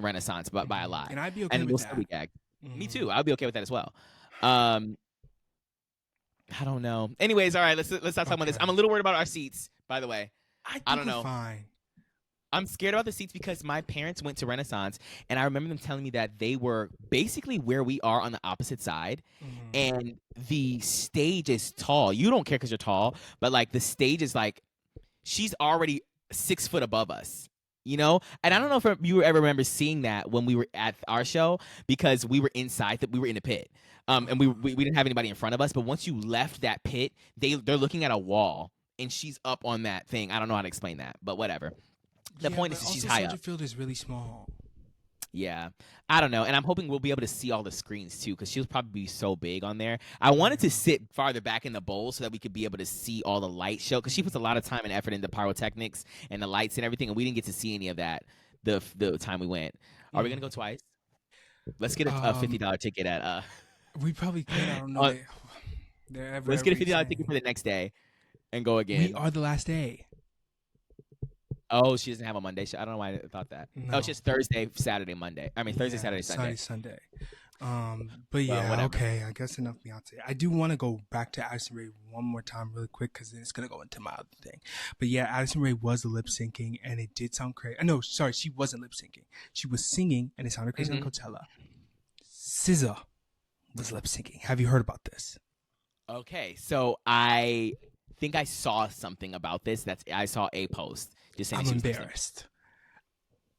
[SPEAKER 1] Renaissance, but by a
[SPEAKER 2] Mhm.
[SPEAKER 1] lot,
[SPEAKER 2] And I'd be okay
[SPEAKER 1] and
[SPEAKER 2] with
[SPEAKER 1] we'll still be
[SPEAKER 2] that.
[SPEAKER 1] gagged. Me
[SPEAKER 2] Mhm.
[SPEAKER 1] too. I'll be okay with that as well. Um, I don't know. Anyways, all right. Let's not talk about this. I'm
[SPEAKER 2] Okay.
[SPEAKER 1] a little worried about our seats. By the way,
[SPEAKER 2] I
[SPEAKER 1] I
[SPEAKER 2] think
[SPEAKER 1] don't
[SPEAKER 2] we're
[SPEAKER 1] know.
[SPEAKER 2] fine.
[SPEAKER 1] I'm scared about the seats because my parents went to Renaissance, and I remember them telling me that they were basically where we are on the opposite side,
[SPEAKER 2] Mhm.
[SPEAKER 1] and the stage is tall. You don't care because you're tall, but like the stage is like she's already 6 foot above us. And I don't know if you ever remember seeing that when we were at our show because we were inside we were in a pit, and we didn't have anybody in front of us. But once you left that pit, they're looking at a wall, and she's up on that thing. I don't know how to explain that, but whatever. The
[SPEAKER 2] Yeah,
[SPEAKER 1] point
[SPEAKER 2] but
[SPEAKER 1] is she's
[SPEAKER 2] also
[SPEAKER 1] high
[SPEAKER 2] Soldier
[SPEAKER 1] up.
[SPEAKER 2] Field is really small.
[SPEAKER 1] Yeah, I don't know, and I'm hoping we'll be able to see all the screens too, because she'll probably be so big on there. I wanted to sit farther back in the bowl so that we could be able to see all the light show, because she puts a lot of time and effort into pyrotechnics and the lights and everything, and we didn't get to see any of that the time we went. Are we gonna go twice? Let's get a $50 ticket at
[SPEAKER 2] We probably could. I don't know.
[SPEAKER 1] on,
[SPEAKER 2] They're
[SPEAKER 1] let's get a
[SPEAKER 2] every
[SPEAKER 1] $50 ticket
[SPEAKER 2] saying.
[SPEAKER 1] for the next day and go
[SPEAKER 2] We
[SPEAKER 1] again.
[SPEAKER 2] are the last day.
[SPEAKER 1] Oh, she doesn't have a Monday show. I don't know why I thought that.
[SPEAKER 2] No.
[SPEAKER 1] Oh, it's just Thursday, Saturday, Monday. I mean Thursday,
[SPEAKER 2] Yeah,
[SPEAKER 1] Saturday, Sunday.
[SPEAKER 2] Sunday. But yeah,
[SPEAKER 1] whatever.
[SPEAKER 2] okay. I guess enough Beyonce. I do want to go back to Addison Rae one more time really quick because then it's gonna go into my other thing. But yeah, Addison Rae was lip syncing and it did sound crazy. No, sorry, she wasn't lip syncing. She was singing and it sounded crazy on Coachella. SZA was lip syncing. Have you heard about this?
[SPEAKER 1] Okay, so I think I saw something about this. I saw a post just saying
[SPEAKER 2] I'm
[SPEAKER 1] she was
[SPEAKER 2] embarrassed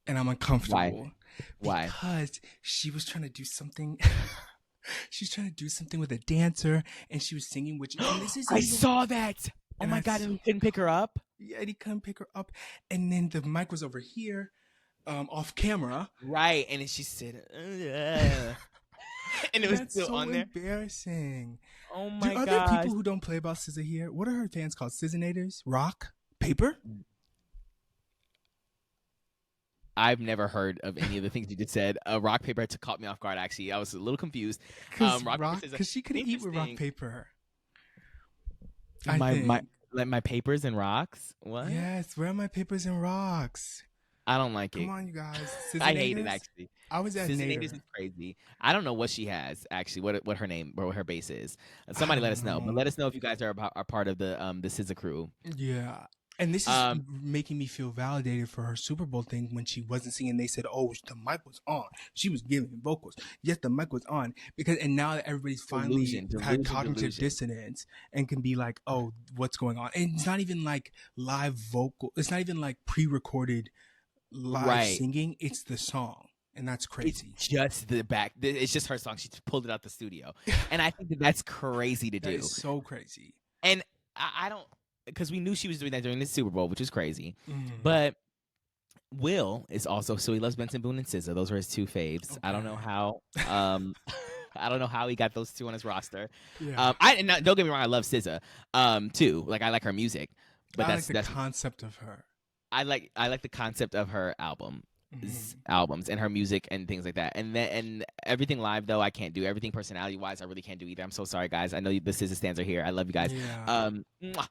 [SPEAKER 2] and I'm uncomfortable.
[SPEAKER 1] Why?
[SPEAKER 2] Because she was trying to do something. She's trying to do something with a dancer, and she was singing. Which
[SPEAKER 1] I saw that. Oh my god! And he couldn't pick her up.
[SPEAKER 2] Yeah, he couldn't pick her up, and then the mic was over here, off camera.
[SPEAKER 1] Right, and then she said, and it was still
[SPEAKER 2] so
[SPEAKER 1] on there.
[SPEAKER 2] Embarrassing.
[SPEAKER 1] Oh my god!
[SPEAKER 2] Are there people who don't play about SZA here? What are her fans called? Scissinators? Rock? Paper?
[SPEAKER 1] I've never heard of any of the things you just said. Rock paper caught me off guard. Actually, I was a little confused.
[SPEAKER 2] Because she could eat with rock paper.
[SPEAKER 1] My papers and rocks. What?
[SPEAKER 2] Yes, where are my papers and rocks?
[SPEAKER 1] I don't like
[SPEAKER 2] Come
[SPEAKER 1] it.
[SPEAKER 2] Come on, you guys.
[SPEAKER 1] I hate it actually.
[SPEAKER 2] I was at
[SPEAKER 1] Nader is crazy. I don't know what she has actually. What her name or what her base is. Somebody let us know. But let us know if you guys are part of the SZA crew.
[SPEAKER 2] Yeah. And this is making me feel validated for her Super Bowl thing when she wasn't singing. They said, "Oh, the mic was on. She was giving vocals. Yes, the mic was on." And now that everybody's finally had cognitive dissonance and can be like, "Oh, what's going on?" And it's not even like live vocal. It's not even like pre-recorded live singing. It's the song, and that's crazy.
[SPEAKER 1] It's just the back. It's just her song. She pulled it out the studio, and I think that's crazy to do.
[SPEAKER 2] It's so crazy.
[SPEAKER 1] And I don't. Because we knew she was doing that during the Super Bowl, which is crazy. But Will is also, so he loves Benson Boone and SZA. Those are his two faves. Okay. I don't know how. I don't know how he got those two on his roster. Yeah. Don't get me wrong, I love SZA too. Like I like her music, but that's the
[SPEAKER 2] concept of her.
[SPEAKER 1] I like the concept of her albums and her music and things like that. And everything live though I can't do. Everything personality wise I really can't do either. I'm so sorry guys. I know the SZA stands are here. I love you guys. Yeah.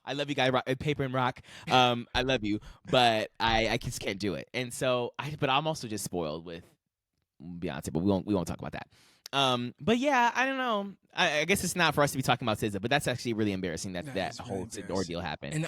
[SPEAKER 1] I love you guys. Paper and Rock. I love you, but I just can't do it. And so but I'm also just spoiled with Beyonce. But we won't talk about that. But yeah, I don't know. I guess it's not for us to be talking about SZA, but that's actually really embarrassing that whole ordeal happened.
[SPEAKER 2] And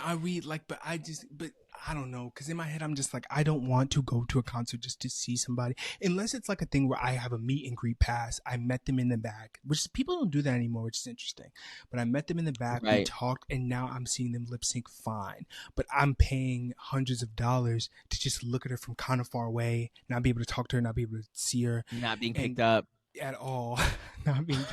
[SPEAKER 2] but I don't know, because in my head I'm just like, I don't want to go to a concert just to see somebody, unless it's like a thing where I have a meet and greet pass. I met them in the back, which people don't do that anymore, which is interesting. But I met them in the back, we talked, and now I'm seeing them lip sync fine. But I'm paying hundreds of dollars to just look at her from kind of far away, not be able to talk to her, not be able to see her,
[SPEAKER 1] not being picked up
[SPEAKER 2] at all, not being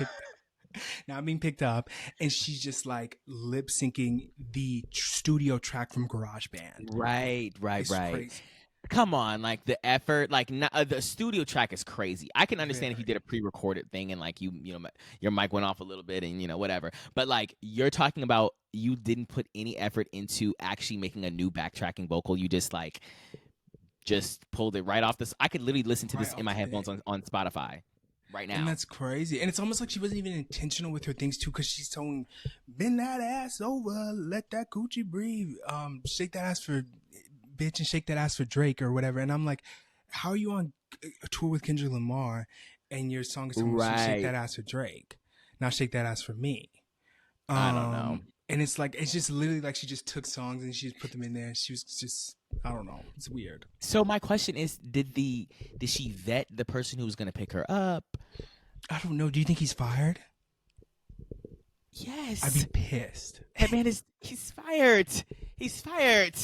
[SPEAKER 2] picked up, and she's just like lip syncing the studio track from GarageBand.
[SPEAKER 1] Right.
[SPEAKER 2] Crazy.
[SPEAKER 1] Come on, like the effort, like the studio track is crazy. I can understand if you did a pre-recorded thing and like you know your mic went off a little bit and whatever. But like you're talking about, you didn't put any effort into actually making a new backtracking vocal. You just pulled it right off this. I could literally listen to this in my headphones on Spotify right now.
[SPEAKER 2] And that's crazy. And it's almost like she wasn't even intentional with her things too, because she's saying, bend that ass over, let that coochie breathe, shake that ass for bitch and shake that ass for Drake or whatever. And I'm like, how are you on a tour with Kendrick Lamar and your song is shake that ass for Drake, now shake that ass for me?
[SPEAKER 1] I don't know.
[SPEAKER 2] And it's just literally like she just took songs and she just put them in there. She was just, I don't know. It's weird.
[SPEAKER 1] So my question is, did she vet the person who was going to pick her up?
[SPEAKER 2] I don't know. Do you think he's fired?
[SPEAKER 1] Yes.
[SPEAKER 2] I'd be pissed.
[SPEAKER 1] That man he's fired. He's fired.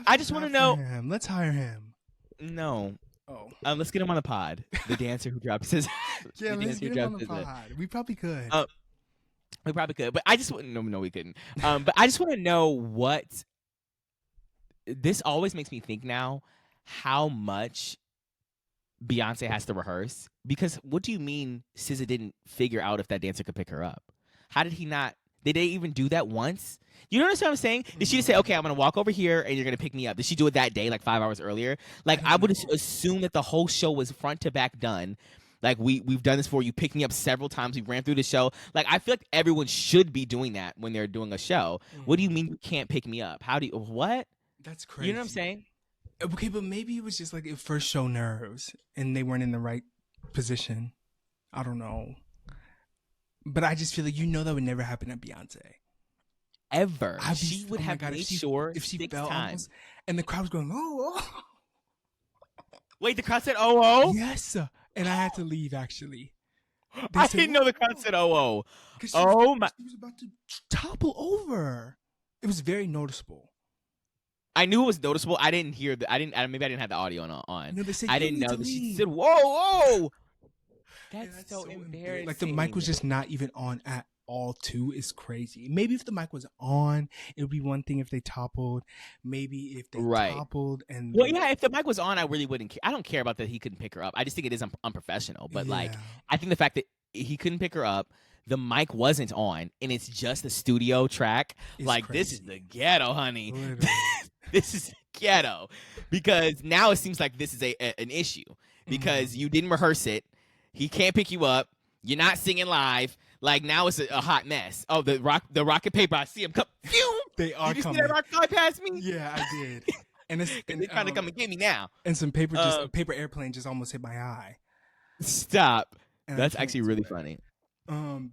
[SPEAKER 1] I just want to know.
[SPEAKER 2] Let's hire him.
[SPEAKER 1] No.
[SPEAKER 2] Oh.
[SPEAKER 1] Let's get him on the pod. The dancer who dropped his.
[SPEAKER 2] Yeah, let's get him on the pod. We probably could.
[SPEAKER 1] We probably could, but I just wouldn't. No, we couldn't. But I just want to know what. This always makes me think now how much Beyonce has to rehearse? Because what do you mean SZA didn't figure out if that dancer could pick her up? How did he not? Did they even do that once? You know what I'm saying? Did she just say, okay, I'm going to walk over here and you're going to pick me up? Did she do it that day, like 5 hours earlier? Like, I would assume that the whole show was front to back done. Like, we've done this for you, picked me up several times. We ran through the show. Like, I feel like everyone should be doing that when they're doing a show. What do you mean you can't pick me up? How do you, what?
[SPEAKER 2] That's crazy.
[SPEAKER 1] You know what I'm saying?
[SPEAKER 2] Okay, but maybe it was just like it first show nerves and they weren't in the right position. I don't know. But I just feel like that would never happen at Beyonce.
[SPEAKER 1] Ever. She would have made sure
[SPEAKER 2] if she
[SPEAKER 1] 6
[SPEAKER 2] fell
[SPEAKER 1] times.
[SPEAKER 2] Almost, and the crowd was going, oh.
[SPEAKER 1] Wait, the crowd said, oh.
[SPEAKER 2] Yes. And I had to leave, actually.
[SPEAKER 1] I didn't know the crowd said, oh.
[SPEAKER 2] My. She was about to topple over. It was very noticeable.
[SPEAKER 1] I knew it was noticeable. I didn't hear maybe I didn't have the audio on.
[SPEAKER 2] No, they said,
[SPEAKER 1] I didn't know that she said, whoa. That's so embarrassing.
[SPEAKER 2] Like the mic was just not even on at all too. Is crazy. Maybe if the mic was on, it would be one thing if they toppled. Maybe if they toppled and
[SPEAKER 1] if the mic was on, I really wouldn't care. I don't care about that he couldn't pick her up. I just think it is unprofessional. But like, I think the fact that he couldn't pick her up, the mic wasn't on, and it's just a studio track. It's like crazy. This is the ghetto, honey. This is ghetto, because now it seems like this is an issue because you didn't rehearse it. He can't pick you up. You're not singing live. Like, now it's a hot mess. Oh, the rocket paper. I see him come. Phew!
[SPEAKER 2] They are
[SPEAKER 1] did you
[SPEAKER 2] coming.
[SPEAKER 1] See that rocket fly past me?
[SPEAKER 2] Yeah, I did. And
[SPEAKER 1] they're trying to come and get me now.
[SPEAKER 2] And some paper airplane just almost hit my eye.
[SPEAKER 1] Stop. That's actually really funny.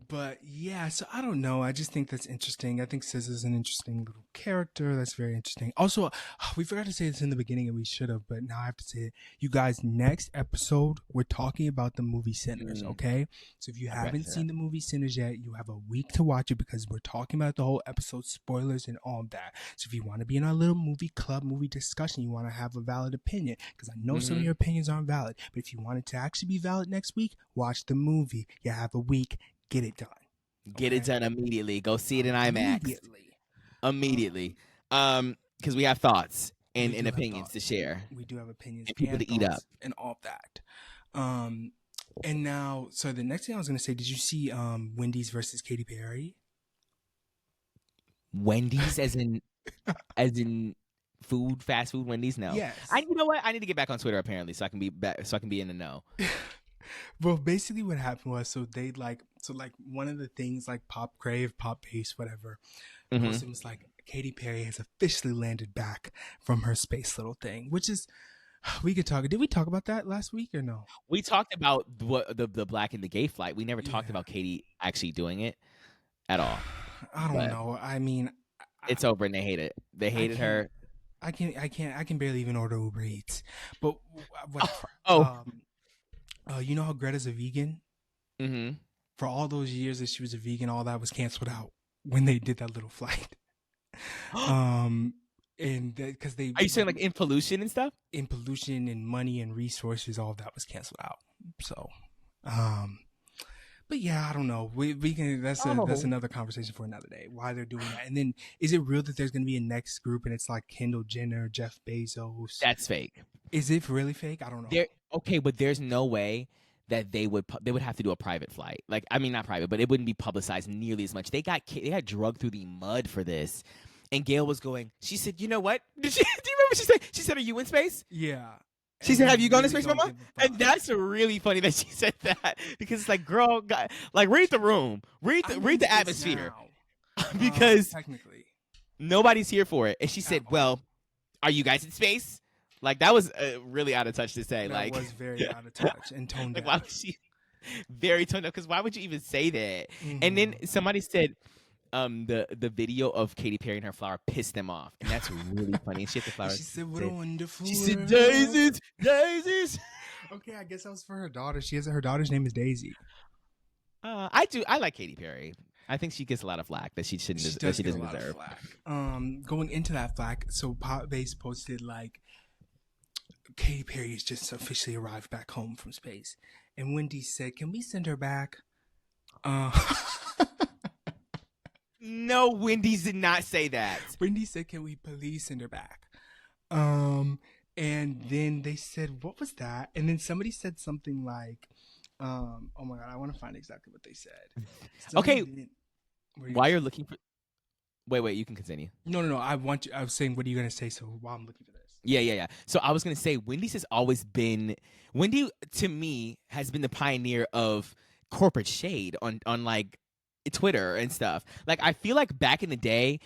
[SPEAKER 2] But yeah, so I don't know. I just think that's interesting. I think SZA's an interesting little character. That's very interesting. Also, we forgot to say this in the beginning and we should have, but now I have to say it. You guys, next episode, we're talking about the movie Sinners, okay? So if you haven't seen the movie Sinners yet, you have a week to watch it because we're talking about the whole episode, spoilers and all of that. So if you want to be in our little movie club, movie discussion, you want to have a valid opinion, because I know some of your opinions aren't valid, but if you want it to actually be valid next week, watch the movie. You have a week. Get it done.
[SPEAKER 1] Get it done immediately. Go see it in IMAX. Immediately. Because we have thoughts and opinions to share.
[SPEAKER 2] We do have opinions
[SPEAKER 1] and people to eat up
[SPEAKER 2] and all of that. And now, so the next thing I was going to say, did you see Wendy's versus Katy Perry?
[SPEAKER 1] Wendy's as in food, fast food Wendy's? No.
[SPEAKER 2] Yes.
[SPEAKER 1] You know what? I need to get back on Twitter apparently so I can be back, so I can be in the know.
[SPEAKER 2] Well, basically what happened was, one of the things like Pop Crave, Pop Base, whatever, it was like Katy Perry has officially landed back from her space little thing, which is, we could talk. Did we talk about that last week or no?
[SPEAKER 1] We talked about the black and the gay flight. We never talked about Katy actually doing it at all.
[SPEAKER 2] I don't know. I mean,
[SPEAKER 1] it's over and they hate it. They hated her.
[SPEAKER 2] I can barely even order Uber Eats. But you know how Greta's a vegan?
[SPEAKER 1] Mm-hmm.
[SPEAKER 2] For all those years that she was a vegan, all that was canceled out when they did that little flight. And because they
[SPEAKER 1] are you saying like in pollution and stuff?
[SPEAKER 2] In pollution and money and resources, all of that was canceled out. So, but yeah, I don't know. We can. That's another conversation for another day. Why they're doing that? And then, is it real that there's going to be a next group and it's like Kendall Jenner, Jeff Bezos?
[SPEAKER 1] That's fake.
[SPEAKER 2] Is it really fake? I don't know.
[SPEAKER 1] Okay, but there's no way that they would have to do a private flight. Like, I mean, not private, but it wouldn't be publicized nearly as much. They got drugged through the mud for this. And Gail was going, she said, you know what? Do you remember what she said? She said, are you in space?
[SPEAKER 2] Yeah.
[SPEAKER 1] She said, have you gone to space, Mama? And that's really funny that she said that. Because it's like, girl, like, read the room. Read the atmosphere. Because technically nobody's here for it. And she said, well, are you guys in space? Like, that was really out of touch to say.
[SPEAKER 2] That was very out of touch and toned down.
[SPEAKER 1] Why was she very toned down? Because why would you even say that? And then somebody said the video of Katy Perry and her flower pissed them off. And that's really funny. And she had the flower.
[SPEAKER 2] She said, what a wonderful
[SPEAKER 1] She said, daisies, daisies.
[SPEAKER 2] Okay, I guess that was for her daughter. Her daughter's name is Daisy.
[SPEAKER 1] I like Katy Perry. I think she gets a lot of flack that she doesn't deserve.
[SPEAKER 2] Going into that flack, so Pop Base posted like, Katy Perry has just officially arrived back home from space. And Wendy said, can we send her back?
[SPEAKER 1] No, Wendy's did not say that.
[SPEAKER 2] Wendy said, can we please send her back? And then they said, what was that? And then somebody said something like, oh my God, I want to find exactly what they said.
[SPEAKER 1] Okay,
[SPEAKER 2] What are you
[SPEAKER 1] while
[SPEAKER 2] gonna
[SPEAKER 1] you're
[SPEAKER 2] say?
[SPEAKER 1] looking for, wait, you can continue.
[SPEAKER 2] No. I was saying, what are you going to say? So while I'm looking for this.
[SPEAKER 1] Yeah. So I was gonna say Wendy's has always been Wendy to me has been the pioneer of corporate shade on like Twitter and stuff. Like I feel like back in the day,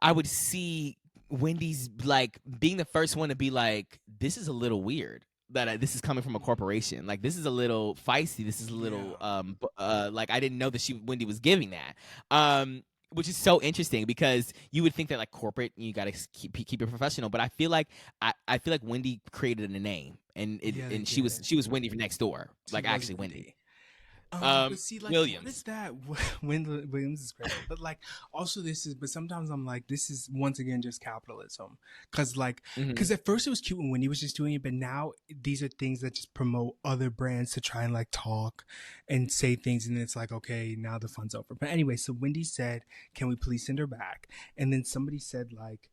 [SPEAKER 1] I would see Wendy's like being the first one to be like, this is a little weird. That this is coming from a corporation. Like this is a little feisty. This is a little
[SPEAKER 2] Yeah.
[SPEAKER 1] like I didn't know that Wendy was giving that. Which is so interesting because you would think that like corporate you got to keep it professional, but I feel like I feel like Wendy created a name
[SPEAKER 2] Yeah, they
[SPEAKER 1] and
[SPEAKER 2] did.
[SPEAKER 1] she was Wendy from next door,
[SPEAKER 2] She
[SPEAKER 1] like
[SPEAKER 2] was
[SPEAKER 1] actually Wendy.
[SPEAKER 2] Wendy. But see, like, what is
[SPEAKER 1] Williams.
[SPEAKER 2] that? Williams is crazy, but like, also this is. But sometimes I'm like, this is once again just capitalism,
[SPEAKER 1] Hmm.
[SPEAKER 2] because at first it was cute when Wendy was just doing it, but now these are things that just promote other brands to try and like talk and say things, and then it's like, okay, now the fun's over. But anyway, so Wendy said, "Can we please send her back?" And then somebody said like.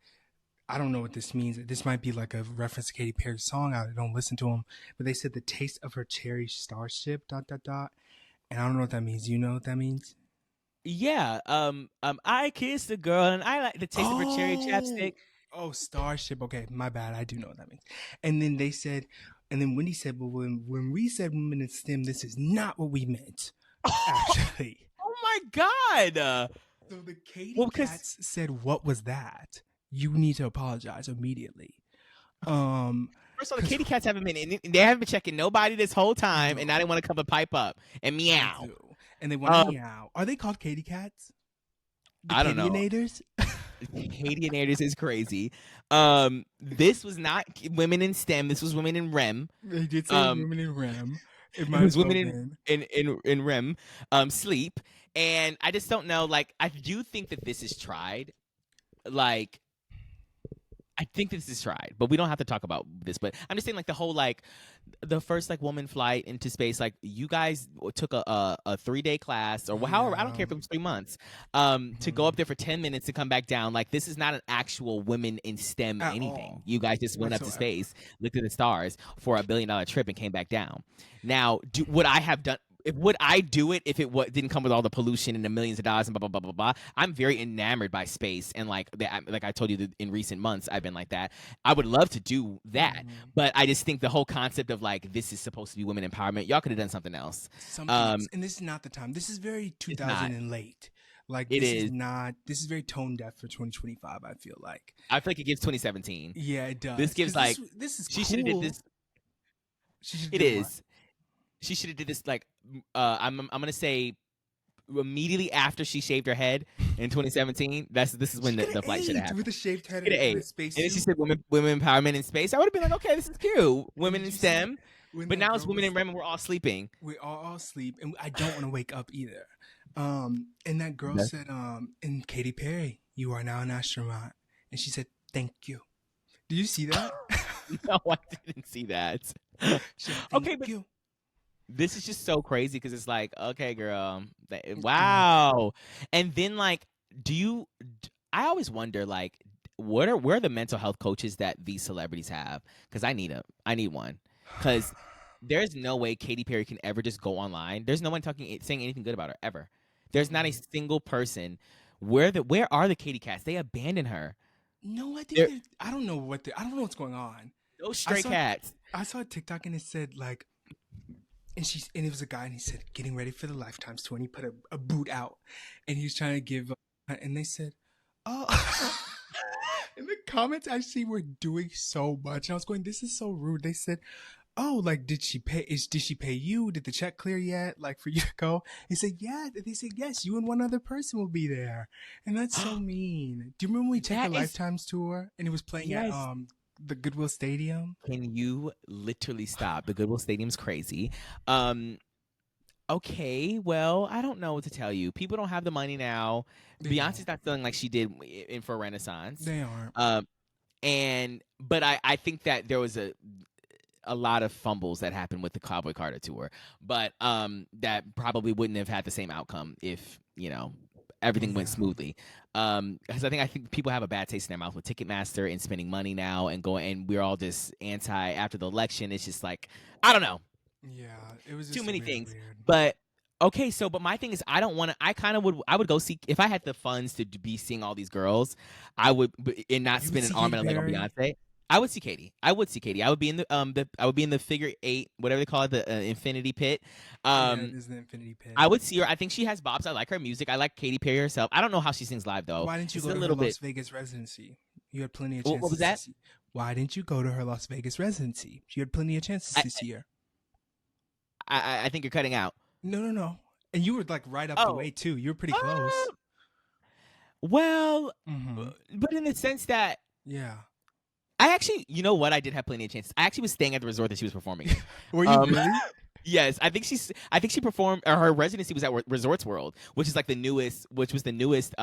[SPEAKER 2] I don't know what this means. This might be like a reference to Katy Perry's song. I don't listen to them, but they said the taste of her cherry starship. Dot dot dot. And I don't know what that means. You know what that means?
[SPEAKER 1] Yeah. I kissed a girl and I like the taste of her cherry
[SPEAKER 2] Oh,
[SPEAKER 1] chapstick.
[SPEAKER 2] oh, Starship. Okay, my bad. I do know what that means. And then they said, and then Wendy said, well, when we said women in STEM, this is not what we meant, actually.
[SPEAKER 1] Oh my god.
[SPEAKER 2] So the Katy
[SPEAKER 1] Well, because
[SPEAKER 2] Cats said, what was that? You need to apologize immediately. Um,
[SPEAKER 1] first of all, the
[SPEAKER 2] cause
[SPEAKER 1] kitty cats haven't been they haven't been checking nobody this whole time, and now they
[SPEAKER 2] no,
[SPEAKER 1] want to come and pipe up and
[SPEAKER 2] they
[SPEAKER 1] meow.
[SPEAKER 2] do, and they want to
[SPEAKER 1] Um,
[SPEAKER 2] meow. Are they called Katy Cats? The
[SPEAKER 1] I don't know.
[SPEAKER 2] Katyanators?
[SPEAKER 1] Canadianators is crazy. This was not women in STEM. This was women in REM.
[SPEAKER 2] They did say
[SPEAKER 1] Um,
[SPEAKER 2] women in REM. It
[SPEAKER 1] it
[SPEAKER 2] might
[SPEAKER 1] was
[SPEAKER 2] as well
[SPEAKER 1] women
[SPEAKER 2] have
[SPEAKER 1] in
[SPEAKER 2] been.
[SPEAKER 1] REM, sleep. And I just don't know. Like, I do think that this is tried. Like, I think this is tried, but we don't have to talk about this. But I'm just saying, like the whole like the first like woman flight into space. Like you guys took a 3-day class or however I don't
[SPEAKER 2] Yeah.
[SPEAKER 1] care if it was 3 months, to go
[SPEAKER 2] Mhm.
[SPEAKER 1] up there for 10 minutes to come back down. Like this is not an actual women in STEM
[SPEAKER 2] At
[SPEAKER 1] anything.
[SPEAKER 2] all.
[SPEAKER 1] You guys just went up to
[SPEAKER 2] Whatsoever.
[SPEAKER 1] space, looked at the stars for $1 billion trip, and came back down. Now, would I have done? Would I do it if it didn't come with all the pollution and the millions of dollars and blah blah blah blah blah? I'm very enamored by space and like I told you that in recent months I've been like that. I would love to do that,
[SPEAKER 2] Mhm.
[SPEAKER 1] but I just think the whole concept of like this is supposed to be women empowerment. Y'all could have done something else.
[SPEAKER 2] Something else. And this is not the time. This is very
[SPEAKER 1] It's
[SPEAKER 2] 2000
[SPEAKER 1] not.
[SPEAKER 2] and late. Like
[SPEAKER 1] It
[SPEAKER 2] this is
[SPEAKER 1] is.
[SPEAKER 2] not. This is very tone deaf for 2025. I feel like.
[SPEAKER 1] I feel like it gives 2017.
[SPEAKER 2] Yeah, it
[SPEAKER 1] This
[SPEAKER 2] does.
[SPEAKER 1] gives
[SPEAKER 2] Because
[SPEAKER 1] like
[SPEAKER 2] this is
[SPEAKER 1] she should have did
[SPEAKER 2] cool.
[SPEAKER 1] this.
[SPEAKER 2] She should
[SPEAKER 1] It
[SPEAKER 2] do what?
[SPEAKER 1] is. She should have did this like I'm gonna say immediately after she shaved her head in 2017. This is when
[SPEAKER 2] She could have
[SPEAKER 1] the flight should have
[SPEAKER 2] aged
[SPEAKER 1] happened.
[SPEAKER 2] with a shaved head
[SPEAKER 1] Get an
[SPEAKER 2] and
[SPEAKER 1] A.
[SPEAKER 2] a
[SPEAKER 1] And then she
[SPEAKER 2] spacesuit.
[SPEAKER 1] said women empowerment in space. I would have been like, okay, this is cute.
[SPEAKER 2] And
[SPEAKER 1] Women
[SPEAKER 2] did
[SPEAKER 1] in
[SPEAKER 2] you see
[SPEAKER 1] STEM.
[SPEAKER 2] when
[SPEAKER 1] But
[SPEAKER 2] that
[SPEAKER 1] now it's
[SPEAKER 2] girl
[SPEAKER 1] women
[SPEAKER 2] was
[SPEAKER 1] in REM and we're all sleeping.
[SPEAKER 2] we all asleep and I don't want to wake up either. And that girl
[SPEAKER 1] Yes.
[SPEAKER 2] said, and Katy Perry, you are now an astronaut. And she said, thank you. Did you see that?
[SPEAKER 1] No, I didn't see that.
[SPEAKER 2] She said, thank
[SPEAKER 1] Okay, but
[SPEAKER 2] you.
[SPEAKER 1] this is just so crazy because it's like, okay, girl,
[SPEAKER 2] Good.
[SPEAKER 1] wow. And then like, I always wonder like, where are the mental health coaches that these celebrities have? Because I need one. Because there's no way Katy Perry can ever just go online. There's no one saying anything good about her ever. There's not a
[SPEAKER 2] Mm-mm.
[SPEAKER 1] single person. Where are the Katy Cats? They abandoned her.
[SPEAKER 2] No,
[SPEAKER 1] They're
[SPEAKER 2] I don't know I don't know what's going on.
[SPEAKER 1] those
[SPEAKER 2] I
[SPEAKER 1] stray
[SPEAKER 2] saw
[SPEAKER 1] cats.
[SPEAKER 2] I saw a TikTok and it said like, and it was a guy and he said getting ready for the Lifetimes tour and he put a boot out and he was trying to give and they said, oh. And the comments actually were doing so much. And I was going, this is so rude. They said, oh, like, did she pay you? Did the check clear yet? Like, for you to go? He said, yeah. They said, yes, you and one other person will be there. And that's so mean. Do you remember when we took the
[SPEAKER 1] That is
[SPEAKER 2] Lifetimes tour and it was playing at
[SPEAKER 1] yes.
[SPEAKER 2] the Goodwill Stadium?
[SPEAKER 1] Can you literally stop? The Goodwill Stadium's crazy. Um, okay, well, I don't know what to tell you. People don't have the money now.
[SPEAKER 2] They
[SPEAKER 1] Beyonce's
[SPEAKER 2] don't.
[SPEAKER 1] not feeling like she did in for Renaissance.
[SPEAKER 2] They aren't.
[SPEAKER 1] Um, but I think that there was a lot of fumbles that happened with the Cowboy Carter tour, but that probably wouldn't have had the same outcome if everything went
[SPEAKER 2] Yeah.
[SPEAKER 1] smoothly. Because I think people have a bad taste in their mouth with Ticketmaster and spending money now and going, and we're all just anti after the election. It's just like I don't know,
[SPEAKER 2] Yeah, it was
[SPEAKER 1] too
[SPEAKER 2] just
[SPEAKER 1] many
[SPEAKER 2] really
[SPEAKER 1] things.
[SPEAKER 2] weird.
[SPEAKER 1] But okay, so but my thing is, I don't want to. I kind of would. I would go see if I had the funds to be seeing all these girls. I would and not
[SPEAKER 2] You would
[SPEAKER 1] spend an
[SPEAKER 2] see
[SPEAKER 1] arm
[SPEAKER 2] Katy
[SPEAKER 1] and a leg on
[SPEAKER 2] Perry.
[SPEAKER 1] Beyonce. I would see Katie. I would see Katie. I would be in the I would be in the figure eight, whatever they call it, the infinity pit.
[SPEAKER 2] Yeah,
[SPEAKER 1] Um,
[SPEAKER 2] it is the Infinity Pit.
[SPEAKER 1] I would see her. I think she has bops. I like her music. I like Katy Perry herself. I don't know how she sings live though.
[SPEAKER 2] Why didn't you
[SPEAKER 1] It's
[SPEAKER 2] go
[SPEAKER 1] a
[SPEAKER 2] to her
[SPEAKER 1] little bit.
[SPEAKER 2] Las Vegas residency? You had plenty of
[SPEAKER 1] What was
[SPEAKER 2] chances to
[SPEAKER 1] that?
[SPEAKER 2] see. Why didn't you go to her Las Vegas residency? You had plenty of chances
[SPEAKER 1] I
[SPEAKER 2] to see her.
[SPEAKER 1] I think you're cutting out.
[SPEAKER 2] No, no, no. And you were like right up the
[SPEAKER 1] Oh,
[SPEAKER 2] way too. You were pretty close.
[SPEAKER 1] uh, well,
[SPEAKER 2] Mm-hmm.
[SPEAKER 1] but in the sense that
[SPEAKER 2] Yeah.
[SPEAKER 1] I actually, you know what, I did have plenty of chances. I actually was staying at the resort that she was performing in.
[SPEAKER 2] Were you
[SPEAKER 1] Um,
[SPEAKER 2] really?
[SPEAKER 1] yes, I think she performed, or her residency was at Resorts World, which is like which was the newest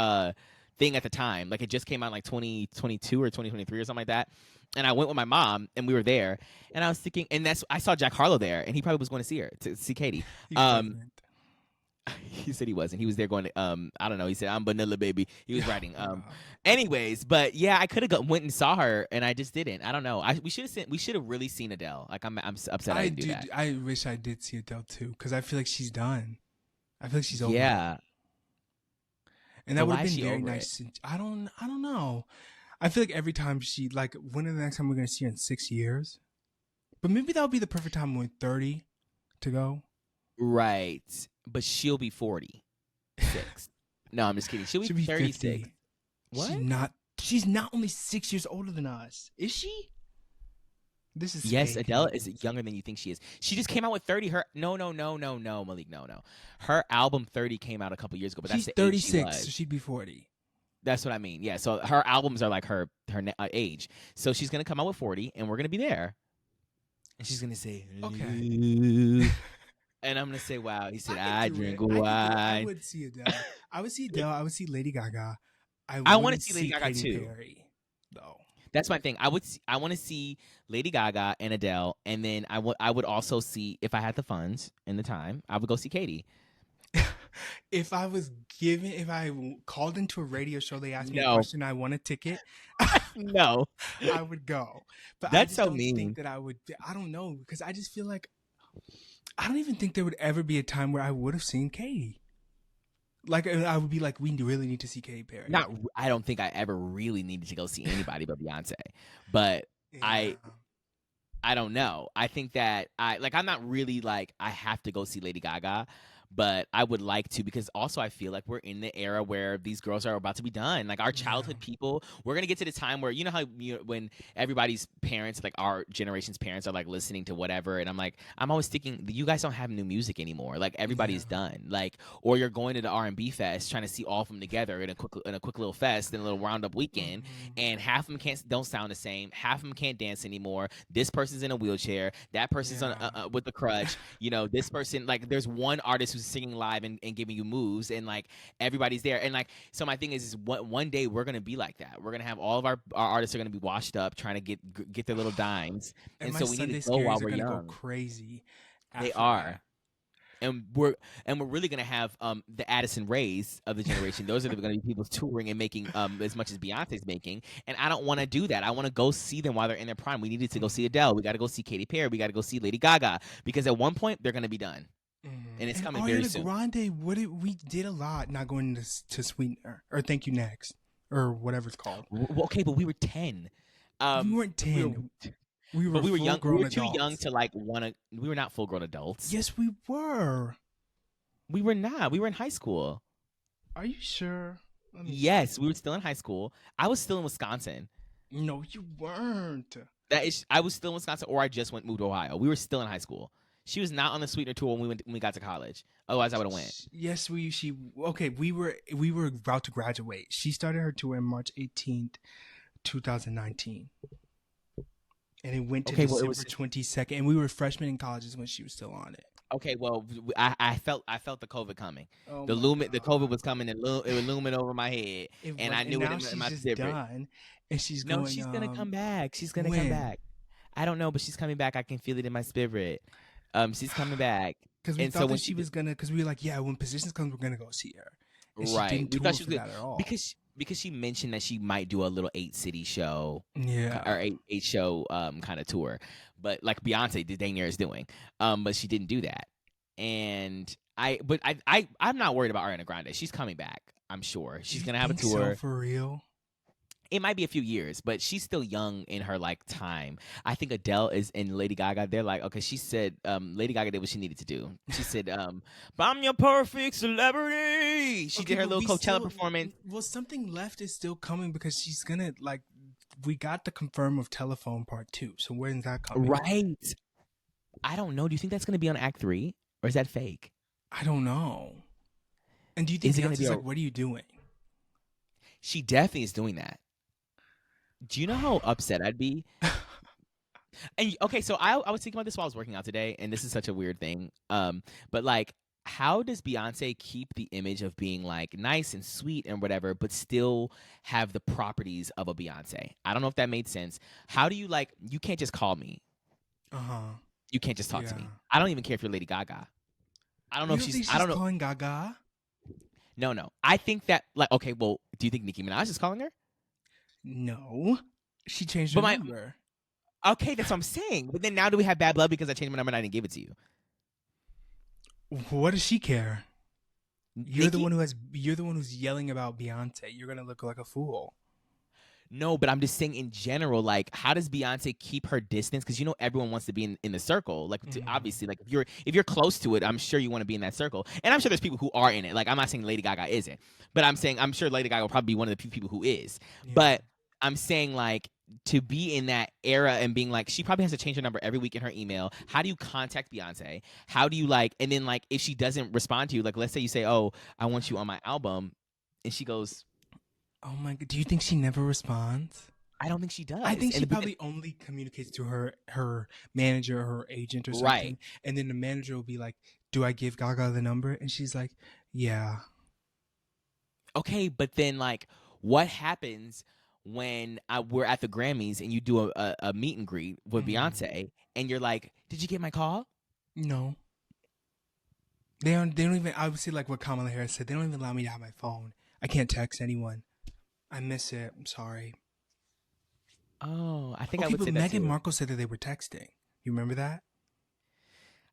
[SPEAKER 1] thing at the time. Like it just came out in like 2022 or 2023 or something like that. And I went with my mom, and we were there, and I was thinking, and I saw Jack Harlow there, and he probably was going to see her to see Katie.
[SPEAKER 2] He
[SPEAKER 1] Um,
[SPEAKER 2] wasn't.
[SPEAKER 1] he said he wasn't. He was there going to I don't know. He said I'm vanilla baby. He was writing.
[SPEAKER 2] Wow.
[SPEAKER 1] Anyways, but yeah, I could have went and saw her, and I just didn't. I don't know. We should have we should have really seen Adele. Like I'm upset I
[SPEAKER 2] I
[SPEAKER 1] didn't do
[SPEAKER 2] do.
[SPEAKER 1] that.
[SPEAKER 2] I wish I did see Adele too, because I feel like she's done. I feel like she's over it,
[SPEAKER 1] Yeah,
[SPEAKER 2] and
[SPEAKER 1] but
[SPEAKER 2] that would
[SPEAKER 1] why
[SPEAKER 2] have
[SPEAKER 1] is
[SPEAKER 2] been
[SPEAKER 1] she
[SPEAKER 2] very
[SPEAKER 1] over
[SPEAKER 2] nice.
[SPEAKER 1] it?
[SPEAKER 2] I don't know. I feel like every time she like, when is the next time we're gonna see her in 6 years? But maybe that would be the perfect time when 30 to go.
[SPEAKER 1] Right, but she'll be 46. No, I'm just kidding. She'll be
[SPEAKER 2] She'll be
[SPEAKER 1] 36.
[SPEAKER 2] 50.
[SPEAKER 1] What?
[SPEAKER 2] She's not only 6 years older than us. Is she? This is
[SPEAKER 1] Yes,
[SPEAKER 2] fake
[SPEAKER 1] Adele is
[SPEAKER 2] news.
[SPEAKER 1] younger than you think she is. She just came out with 30. Her no, Malik, no. Her album 30 came out a couple years ago, but that's
[SPEAKER 2] She's
[SPEAKER 1] the age she
[SPEAKER 2] 36, so
[SPEAKER 1] was.
[SPEAKER 2] she'd be 40.
[SPEAKER 1] That's what I mean. Yeah. So her albums are like her age. So she's gonna come out with 40, and we're gonna be there. And she's gonna say,
[SPEAKER 2] Okay.
[SPEAKER 1] "Ooh." And I'm gonna say, "Wow." He said,
[SPEAKER 2] I
[SPEAKER 1] "I
[SPEAKER 2] could do it.
[SPEAKER 1] drink
[SPEAKER 2] I could do it. I
[SPEAKER 1] wine."
[SPEAKER 2] would see Adele. I would see Adele. I would see Lady Gaga. I
[SPEAKER 1] I want to
[SPEAKER 2] wouldn't
[SPEAKER 1] see Lady
[SPEAKER 2] see
[SPEAKER 1] Gaga
[SPEAKER 2] Katy
[SPEAKER 1] too.
[SPEAKER 2] Perry, though.
[SPEAKER 1] That's my thing. I want to see Lady Gaga and Adele, and then I would also see, if I had the funds and the time, I would go see Katie.
[SPEAKER 2] If I called into a radio show, they asked me a
[SPEAKER 1] No,
[SPEAKER 2] question, I won a ticket,
[SPEAKER 1] no,
[SPEAKER 2] I would go. But I
[SPEAKER 1] that's
[SPEAKER 2] just
[SPEAKER 1] so
[SPEAKER 2] don't
[SPEAKER 1] mean.
[SPEAKER 2] think that I would. I don't know, because I just feel like I don't even think there would ever be a time where I would have seen Katie. Like, I would be like, we really need to see Katy Perry.
[SPEAKER 1] I don't think I ever really needed to go see anybody but Beyonce. But
[SPEAKER 2] Yeah.
[SPEAKER 1] I don't know. I think that I'm not really like I have to go see Lady Gaga, but I would like to, because also I feel like we're in the era where these girls are about to be done. Like our childhood people, we're gonna get to the time where, you know how when everybody's parents, like our generation's parents, are like listening to whatever, and I'm always thinking, you guys don't have new music anymore. Like everybody's done. Like, or you're going to the R&B fest trying to see all of them together in a quick little fest and a little roundup weekend, and half of them don't sound the same. Half of them can't dance anymore. This person's in a wheelchair. That person's on with a crutch. You know, this person, like, there's one artist who's singing live and giving you moves, and like everybody's there. And like, so my thing is one day we're gonna be like that. We're gonna have all of our artists are gonna be washed up trying to get their little dimes,
[SPEAKER 2] And
[SPEAKER 1] so we need to go while we're young.
[SPEAKER 2] Go crazy.
[SPEAKER 1] They are. And we're really gonna have the Addison Rays of the generation. Those are going to be people touring and making as much as Beyonce's making. And I don't want to do that. I want to go see them while they're in their prime. We needed to go see Adele. We got to go see Katy Perry. We got to go see Lady Gaga, because at one point they're going to be done, and it's coming very soon.
[SPEAKER 2] Grande, we did a lot not going to Sweetener or Thank You Next or whatever it's called.
[SPEAKER 1] Well, okay, but we were 10.
[SPEAKER 2] We weren't 10. We were
[SPEAKER 1] young. We were too
[SPEAKER 2] adults.
[SPEAKER 1] young to like want to. We were not full grown adults.
[SPEAKER 2] Yes, we were.
[SPEAKER 1] We were not. We were in high school.
[SPEAKER 2] Are you sure?
[SPEAKER 1] Yes, we were still in high school. I was still in Wisconsin.
[SPEAKER 2] No, you weren't.
[SPEAKER 1] I was still in Wisconsin, or I just moved to Ohio. We were still in high school. She was not on the Sweetener tour when we got to college. Otherwise, I would have went.
[SPEAKER 2] Yes, we were about to graduate. She started her tour on March 18th, 2019. And it went to December 22nd, and we were freshmen in colleges when she was still on it.
[SPEAKER 1] Okay, well, I felt the COVID coming. The COVID was coming, and it was looming over my head, and I knew it in my spirit.
[SPEAKER 2] Done, and she's
[SPEAKER 1] gonna come back. She's gonna
[SPEAKER 2] when?
[SPEAKER 1] come back. I don't know, but she's coming back. I can feel it in my spirit. She's coming back.
[SPEAKER 2] Because we thought that she was gonna. Because we were like, yeah, when Positions comes, we're gonna go see her. And she
[SPEAKER 1] Right.
[SPEAKER 2] didn't
[SPEAKER 1] We
[SPEAKER 2] tour
[SPEAKER 1] thought she
[SPEAKER 2] for
[SPEAKER 1] was
[SPEAKER 2] that at all.
[SPEAKER 1] because she mentioned that she might do a little 8 city show
[SPEAKER 2] Yeah.
[SPEAKER 1] or eight show kind of tour, but like Beyonce the dang near is doing. But she didn't do that. And I'm not worried about Ariana Grande. She's coming back. I'm sure
[SPEAKER 2] Do
[SPEAKER 1] she's
[SPEAKER 2] you
[SPEAKER 1] gonna have a
[SPEAKER 2] think so,
[SPEAKER 1] tour.
[SPEAKER 2] for real?
[SPEAKER 1] It might be a few years, but she's still young in her like time. I think Adele is and Lady Gaga. They're like, okay, she said Lady Gaga did what she needed to do. She said, "But I'm your perfect celebrity." She did her little Coachella performance.
[SPEAKER 2] Well, something left is still coming because she's gonna like. We got the confirm of Telephone Part 2. So when's that coming?
[SPEAKER 1] Right. I don't know. Do you think that's gonna be on Act 3 or is that fake?
[SPEAKER 2] I don't know. And do you think
[SPEAKER 1] Is it gonna
[SPEAKER 2] Beyonce's
[SPEAKER 1] be
[SPEAKER 2] like, what are you doing?
[SPEAKER 1] She definitely is doing that. Do you know how upset I'd be? And okay, so I was thinking about this while I was working out today, and this is such a weird thing. But like, how does Beyonce keep the image of being like nice and sweet and whatever, but still have the properties of a Beyonce? I don't know if that made sense. How do you like? You can't just call me. You can't just talk to me. I don't even care if you're Lady Gaga. I don't know
[SPEAKER 2] You
[SPEAKER 1] if
[SPEAKER 2] don't
[SPEAKER 1] she's.
[SPEAKER 2] think she's
[SPEAKER 1] I don't know.
[SPEAKER 2] calling Gaga?
[SPEAKER 1] No. I think that like okay. Well, do you think Nicki Minaj is calling her?
[SPEAKER 2] No. She changed her
[SPEAKER 1] But
[SPEAKER 2] number.
[SPEAKER 1] Okay, that's what I'm saying. But then now do we have bad blood because I changed my number and I didn't give it to you?
[SPEAKER 2] What does she care? You're the
[SPEAKER 1] Nicki?
[SPEAKER 2] one who's yelling about Beyonce. You're gonna look like a fool.
[SPEAKER 1] No, but I'm just saying in general, like, how does Beyonce keep her distance? Because you know everyone wants to be in the circle. Like, obviously, like if you're close to it, I'm sure you want to be in that circle. And I'm sure there's people who are in it. Like, I'm not saying Lady Gaga isn't, but I'm saying I'm sure Lady Gaga will probably be one of the few people who is.
[SPEAKER 2] Yeah.
[SPEAKER 1] But I'm saying like to be in that era and being like, she probably has to change her number every week in her email. How do you contact Beyonce? How do you like? And then like if she doesn't respond to you, like let's say you say, "Oh, I want you on my album," and she goes,
[SPEAKER 2] Oh my god! Do you think she never responds?
[SPEAKER 1] I don't think she does.
[SPEAKER 2] I think she
[SPEAKER 1] And-
[SPEAKER 2] probably only communicates to her manager, or her agent, or something.
[SPEAKER 1] Right.
[SPEAKER 2] And then the manager will be like, "Do I give Gaga the number?" And she's like, "Yeah."
[SPEAKER 1] Okay, but then like, what happens when we're at the Grammys and you do a meet and greet with Beyonce, and you're like, "Did you get my call?"
[SPEAKER 2] No. They don't even. Obviously, like what Kamala Harris said, they don't even allow me to have my phone. I can't text anyone. I miss it. I'm sorry.
[SPEAKER 1] Oh, I think I
[SPEAKER 2] Okay,
[SPEAKER 1] would
[SPEAKER 2] but
[SPEAKER 1] say that
[SPEAKER 2] Meghan
[SPEAKER 1] too.
[SPEAKER 2] Markle said that they were texting. You remember that?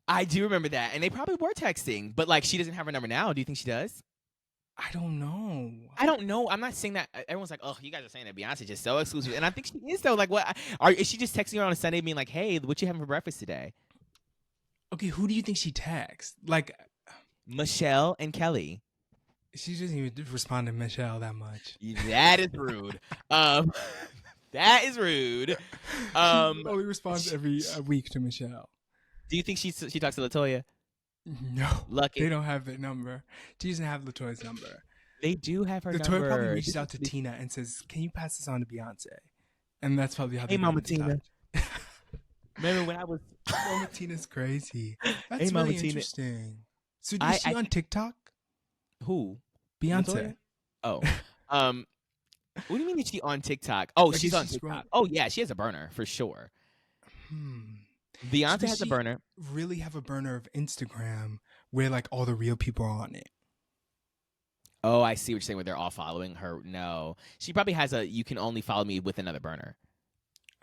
[SPEAKER 1] I do remember that, and they probably were texting, but like she doesn't have her number now. Do you think she does?
[SPEAKER 2] I don't know.
[SPEAKER 1] I don't know. I'm not saying that. Everyone's like, "Oh, you guys are saying that Beyonce just so exclusive," and I think she is though. Like, what? Is she just texting her on a Sunday, being like, "Hey, what you having for breakfast today?"
[SPEAKER 2] Okay, who do you think she texts? Like,
[SPEAKER 1] Michelle and Kelly.
[SPEAKER 2] she doesn't even respond to Michelle that much.
[SPEAKER 1] That is rude. That is rude.
[SPEAKER 2] She only responds every week to Michelle.
[SPEAKER 1] Do you think she talks to Latoya?
[SPEAKER 2] No,
[SPEAKER 1] Lucky.
[SPEAKER 2] they don't have the number. She doesn't have Latoya's number.
[SPEAKER 1] They do have her
[SPEAKER 2] Latoya
[SPEAKER 1] number.
[SPEAKER 2] probably reaches out to Tina and says, "Can you pass this on to Beyonce?" And that's probably how they
[SPEAKER 1] Hey,
[SPEAKER 2] get
[SPEAKER 1] Mama
[SPEAKER 2] in
[SPEAKER 1] Tina.
[SPEAKER 2] touch.
[SPEAKER 1] Remember when I was?
[SPEAKER 2] Mama Tina's crazy. That's
[SPEAKER 1] Hey, Mama
[SPEAKER 2] really
[SPEAKER 1] Tina.
[SPEAKER 2] interesting. So is she on TikTok?
[SPEAKER 1] Who?
[SPEAKER 2] Beyonce.
[SPEAKER 1] Latoya? Oh, what do you mean is she on TikTok? Oh,
[SPEAKER 2] Like,
[SPEAKER 1] she's
[SPEAKER 2] is
[SPEAKER 1] on
[SPEAKER 2] she
[SPEAKER 1] TikTok.
[SPEAKER 2] scrolling?
[SPEAKER 1] Oh yeah, she has a burner for sure.
[SPEAKER 2] So
[SPEAKER 1] Beyonce
[SPEAKER 2] does
[SPEAKER 1] has a
[SPEAKER 2] she
[SPEAKER 1] burner.
[SPEAKER 2] really have a burner of Instagram where like all the real people are on it?
[SPEAKER 1] Oh, I see what you're saying. Where they're all following her. No, she probably has a. You can only follow me with another burner.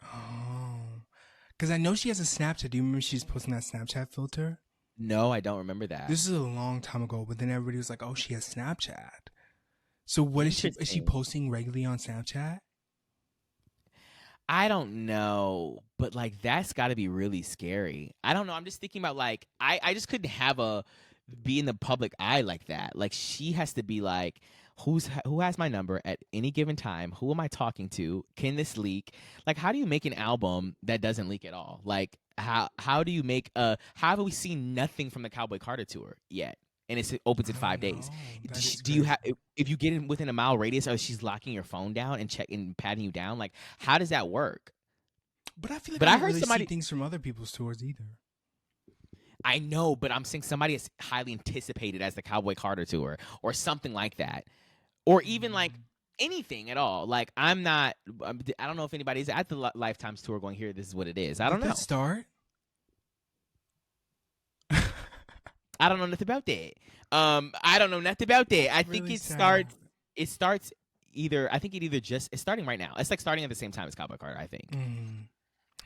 [SPEAKER 2] Oh, because I know she has a Snapchat. Do you remember she's posting that Snapchat filter?
[SPEAKER 1] No, I don't remember that.
[SPEAKER 2] This is a long time ago, but then everybody was like, "Oh, she has Snapchat." So what is she? Is she
[SPEAKER 1] Interesting.
[SPEAKER 2] posting regularly on Snapchat?
[SPEAKER 1] I don't know, but like that's got to be really scary. I don't know. I'm just thinking about like I just couldn't have a be in the public eye like that. Like she has to be like who has my number at any given time? Who am I talking to? Can this leak? Like how do you make an album that doesn't leak at all? Like how do you make how have we seen nothing from the Cowboy Carter tour yet? And it opens in 5 days. Do you have if you get in within a mile radius, or she's locking your phone down and patting you down? Like how does that work?
[SPEAKER 2] But I feel like
[SPEAKER 1] But
[SPEAKER 2] I
[SPEAKER 1] I
[SPEAKER 2] don't
[SPEAKER 1] heard
[SPEAKER 2] really
[SPEAKER 1] somebody-
[SPEAKER 2] see things from other people's tours either.
[SPEAKER 1] I know, but I'm saying somebody is highly anticipated as the Cowboy Carter tour or something like that, or even like anything at all. Like I don't know if anybody's at the Lifetimes tour going here. This is what it is. I don't
[SPEAKER 2] Did
[SPEAKER 1] know.
[SPEAKER 2] that start?
[SPEAKER 1] I don't know nothing about that. I don't know nothing about that. I think
[SPEAKER 2] Really
[SPEAKER 1] it
[SPEAKER 2] sad.
[SPEAKER 1] starts. It starts either. I think it either just. It's starting right now. It's like starting at the same time as Cowboy Carter. I think.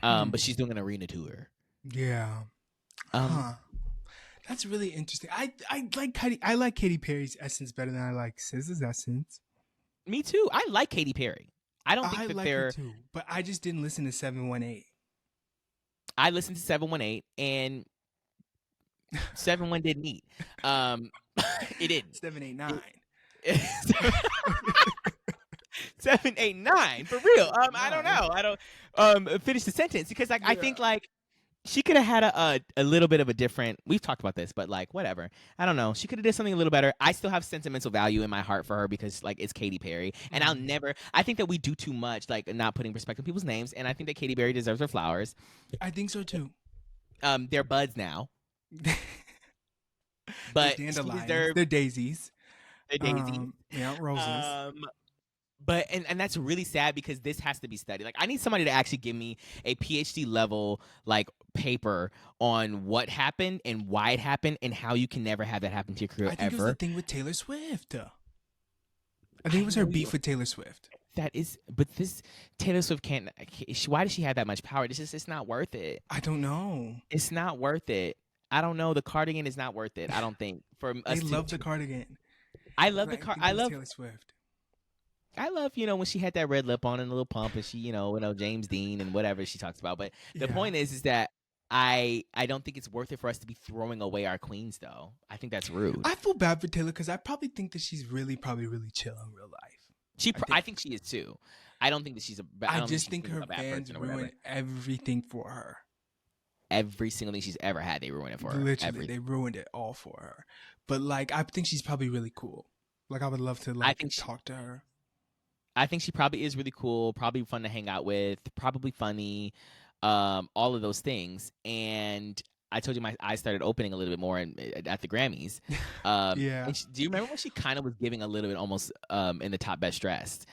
[SPEAKER 2] Mm.
[SPEAKER 1] But she's doing an arena tour.
[SPEAKER 2] Yeah.
[SPEAKER 1] Um,
[SPEAKER 2] Huh. That's really interesting. I like Katy Perry's essence better than I like SZA's essence.
[SPEAKER 1] Me too. I like Katy Perry. I don't
[SPEAKER 2] I
[SPEAKER 1] think that
[SPEAKER 2] like her
[SPEAKER 1] they're.
[SPEAKER 2] too, but I just didn't listen to 718.
[SPEAKER 1] I listened to 718 and 7-1 didn't eat. It didn't.
[SPEAKER 2] 789.
[SPEAKER 1] 789 for real. I don't know. I don't finish the sentence because like I think like she could have had a little bit of a different. We've talked about this, but like whatever. I don't know. She could have did something a little better. I still have sentimental value in my heart for her because like it's Katy Perry, and I'll never. I think that we do too much like not putting respect on people's names, and I think that Katy Perry deserves her flowers.
[SPEAKER 2] I think so too.
[SPEAKER 1] They're buds now,
[SPEAKER 2] They're
[SPEAKER 1] but
[SPEAKER 2] dandelions.
[SPEAKER 1] they're
[SPEAKER 2] They're daisies.
[SPEAKER 1] daisies.
[SPEAKER 2] They aren't roses.
[SPEAKER 1] But and that's really sad because this has to be studied. Like I need somebody to actually give me a PhD level like paper on what happened and why it happened and how you can never have that happen to your career
[SPEAKER 2] I think
[SPEAKER 1] ever.
[SPEAKER 2] it was the thing with Taylor Swift. I think it was her beef with Taylor Swift.
[SPEAKER 1] That is, but this Taylor Swift can't. Why does she have that much power? It's not worth it.
[SPEAKER 2] I don't know.
[SPEAKER 1] It's not worth it. I don't know. The cardigan is not worth it. I don't think for us.
[SPEAKER 2] I love the cardigan.
[SPEAKER 1] I love the
[SPEAKER 2] car.
[SPEAKER 1] I love
[SPEAKER 2] Taylor Swift.
[SPEAKER 1] I love, when she had that red lip on and a little pump and she, James Dean and whatever she talks about. But the point is that I don't think it's worth it for us to be throwing away our queens, though. I think that's rude.
[SPEAKER 2] I feel bad for Taylor because I probably think that she's probably really chill in real life.
[SPEAKER 1] I think she is too. I don't think that she's a bad.
[SPEAKER 2] I just think her fans ruin everything for her.
[SPEAKER 1] Every single thing she's ever had, they ruin it for her.
[SPEAKER 2] Literally, they ruined it all for her. But like, I think she's probably really cool. Like, I would love to talk to her.
[SPEAKER 1] I think she probably is really cool, probably fun to hang out with, probably funny, all of those things. And I told you my eyes started opening a little bit more at the Grammys.
[SPEAKER 2] Yeah.
[SPEAKER 1] Do you remember when she kind of was giving a little bit almost in the top best dressed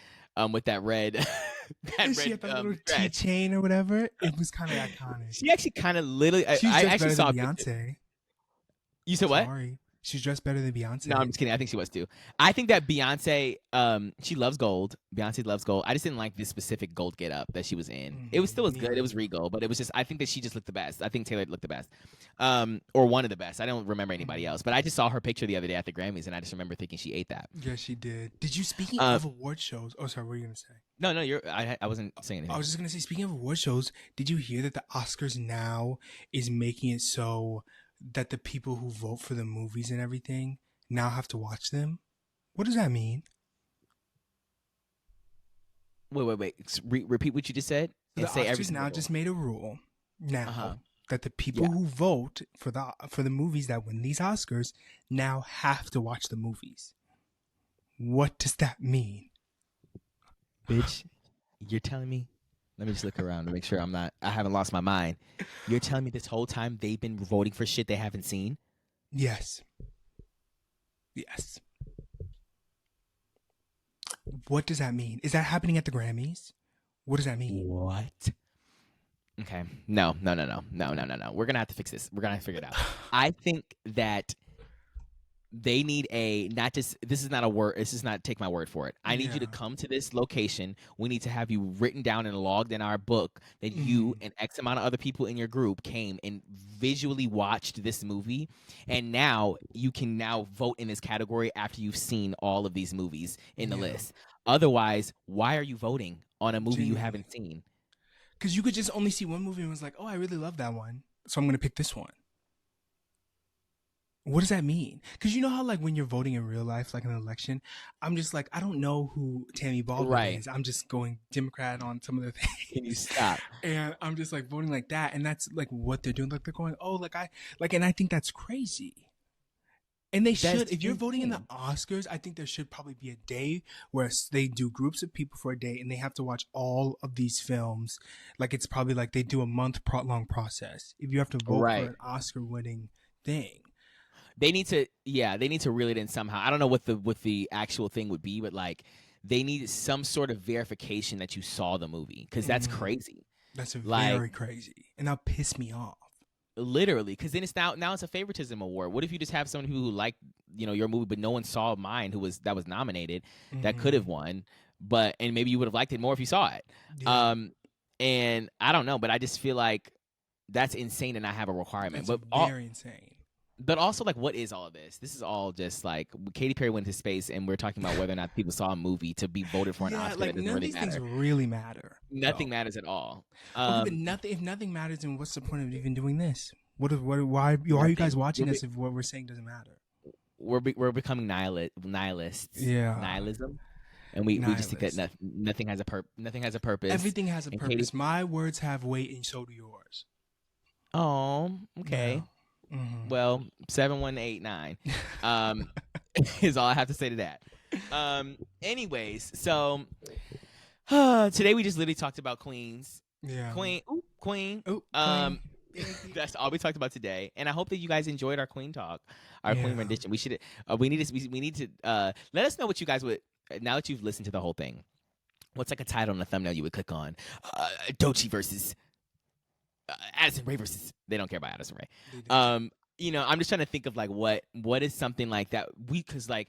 [SPEAKER 1] with that red
[SPEAKER 2] she had that little T-chain or whatever? It was kind of iconic.
[SPEAKER 1] She actually kind of literally.
[SPEAKER 2] I actually saw Beyonce.
[SPEAKER 1] You said what?
[SPEAKER 2] Sorry. She's dressed better than Beyonce.
[SPEAKER 1] No, I'm just kidding. I think she was too. I think that Beyonce, she loves gold. Beyonce loves gold. I just didn't like this specific gold get up that she was in. It was still as good. It was regal, but it was just, I think that she just looked the best. I think Taylor looked the best. Or one of the best. I don't remember anybody else, but I just saw her picture the other day at the Grammys and I just remember thinking she ate that.
[SPEAKER 2] Yeah, she did. Did you, speaking of award shows, oh, sorry, what were you going to say?
[SPEAKER 1] No, I wasn't saying anything.
[SPEAKER 2] I was just going to say, speaking of award shows, did you hear that the Oscars now is making it so that the people who vote for the movies and everything now have to watch them? What does that mean?
[SPEAKER 1] Wait. Repeat what you just said.
[SPEAKER 2] The Oscars now just made a rule now that the people who vote for the movies that win these Oscars now have to watch the movies. What does that mean?
[SPEAKER 1] Bitch, you're telling me? Let me just look around to make sure I haven't lost my mind. You're telling me this whole time they've been voting for shit they haven't seen?
[SPEAKER 2] Yes. What does that mean? Is that happening at the Grammys? What does that mean?
[SPEAKER 1] What? Okay. No. We're going to have to fix this. We're going to have to figure it out. I think that they need this is not a word. This is not take my word for it. I need you to come to this location. We need to have you written down and logged in our book that you and X amount of other people in your group came and visually watched this movie. And now you can now vote in this category after you've seen all of these movies in the list. Otherwise, why are you voting on a movie you haven't seen?
[SPEAKER 2] Because you could just only see one movie and was like, oh, I really love that one, so I'm going to pick this one. What does that mean? Because you know how, like, when you're voting in real life, like an election, I'm just like, I don't know who Tammy Baldwin is. I'm just going Democrat on some of the things.
[SPEAKER 1] Can you stop?
[SPEAKER 2] And I'm just like voting like that. And that's like what they're doing. Like they're going, oh, and I think that's crazy. And they should, if you're voting in the Oscars, I think there should probably be a day where they do groups of people for a day and they have to watch all of these films. Like it's probably like they do a month-long process. If you have to vote for an Oscar-winning thing.
[SPEAKER 1] They need to reel it in somehow. I don't know what the actual thing would be, but like they need some sort of verification that you saw the movie because that's crazy.
[SPEAKER 2] That's very crazy, and that'll piss me off.
[SPEAKER 1] Literally, because then it's now it's a favoritism award. What if you just have someone who liked your movie, but no one saw mine that was nominated, that could have won, and maybe you would have liked it more if you saw it.
[SPEAKER 2] Yeah.
[SPEAKER 1] And I don't know, but I just feel like that's insane to not have a requirement.
[SPEAKER 2] It's very insane.
[SPEAKER 1] But also, like, what is all of this? This is all just like Katy Perry went to space, and we're talking about whether or not people saw a movie to be voted for an Oscar.
[SPEAKER 2] Like,
[SPEAKER 1] that
[SPEAKER 2] none of these things really matter.
[SPEAKER 1] Nothing matters at all.
[SPEAKER 2] Okay, but if nothing matters, then what's the point of even doing this? Why are you guys watching this if what we're saying doesn't matter?
[SPEAKER 1] We're becoming nihilists.
[SPEAKER 2] Yeah,
[SPEAKER 1] nihilism, and we just think that nothing has a purpose.
[SPEAKER 2] Everything has a purpose. My words have weight, and so do yours.
[SPEAKER 1] Oh, okay. Yeah. Mm-hmm. Well, 7189 is all I have to say to that. Anyways, so today we just literally talked about queens.
[SPEAKER 2] Yeah.
[SPEAKER 1] Queen.
[SPEAKER 2] Queen.
[SPEAKER 1] That's all we talked about today, and I hope that you guys enjoyed our queen talk, our queen rendition. We should. We need to let us know what you guys would, now that you've listened to the whole thing. What's like a title and a thumbnail you would click on? Doechii versus Addison Rae versus. They don't care about Addison Rae. I'm just trying to think of like what is something like that because like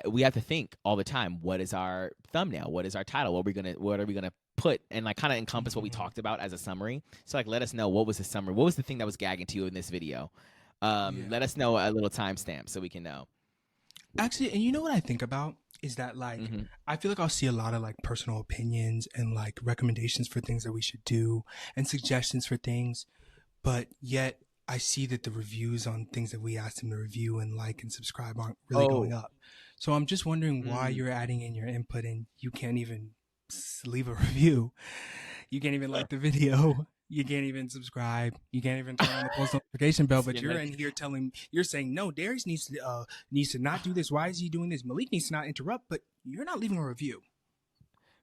[SPEAKER 1] we have to think all the time. What is our thumbnail? What is our title? What are we gonna put and like kind of encompass what we talked about as a summary? So like let us know what was the summary. What was the thing that was gagging to you in this video? Let us know a little timestamp so we can know.
[SPEAKER 2] Actually, and you know what I think about is that like I feel like I'll see a lot of like personal opinions and like recommendations for things that we should do and suggestions for things, but yet I see that the reviews on things that we asked them to review and like and subscribe aren't really going up. So I'm just wondering why you're adding in your input and you can't even leave a review. You can't even like the video. You can't even subscribe. You can't even turn on the post notification bell. But you're in here you're saying, no, Darius needs to not do this. Why is he doing this? Malik needs to not interrupt. But you're not leaving a review.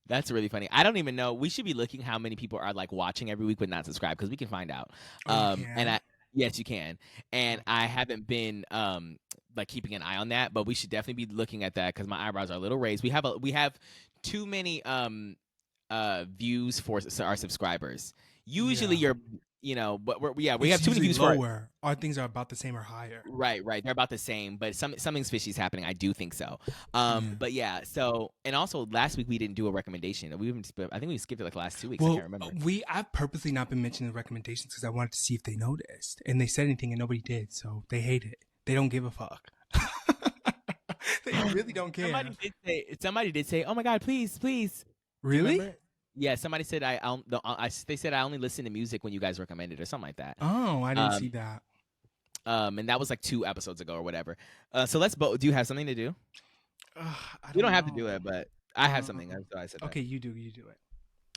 [SPEAKER 1] That's really funny. I don't even know. We should be looking how many people are like watching every week but not subscribed because we can find out. Yes, you can. And I haven't been like keeping an eye on that, but we should definitely be looking at that because my eyebrows are a little raised. We have too many views for our subscribers. Usually but we have too many views
[SPEAKER 2] lower. Our things are about the same or higher.
[SPEAKER 1] Right. They're about the same, but something's fishy is happening. I do think so. But yeah. So and also last week we didn't do a recommendation. I think we skipped it like last 2 weeks. I can't remember.
[SPEAKER 2] I've purposely not been mentioning the recommendations because I wanted to see if they noticed, and they said anything and nobody did. So they hate it. They don't give a fuck. They really don't care.
[SPEAKER 1] Somebody did say, "Oh my God, please."
[SPEAKER 2] Really?
[SPEAKER 1] Yeah, somebody said they said I only listen to music when you guys recommend it or something like that.
[SPEAKER 2] Oh, I didn't see that.
[SPEAKER 1] And that was like 2 episodes ago or whatever. So let's both. Do you have something to do? You don't have to do it, but I have something. That's why I said that.
[SPEAKER 2] Okay, you do it.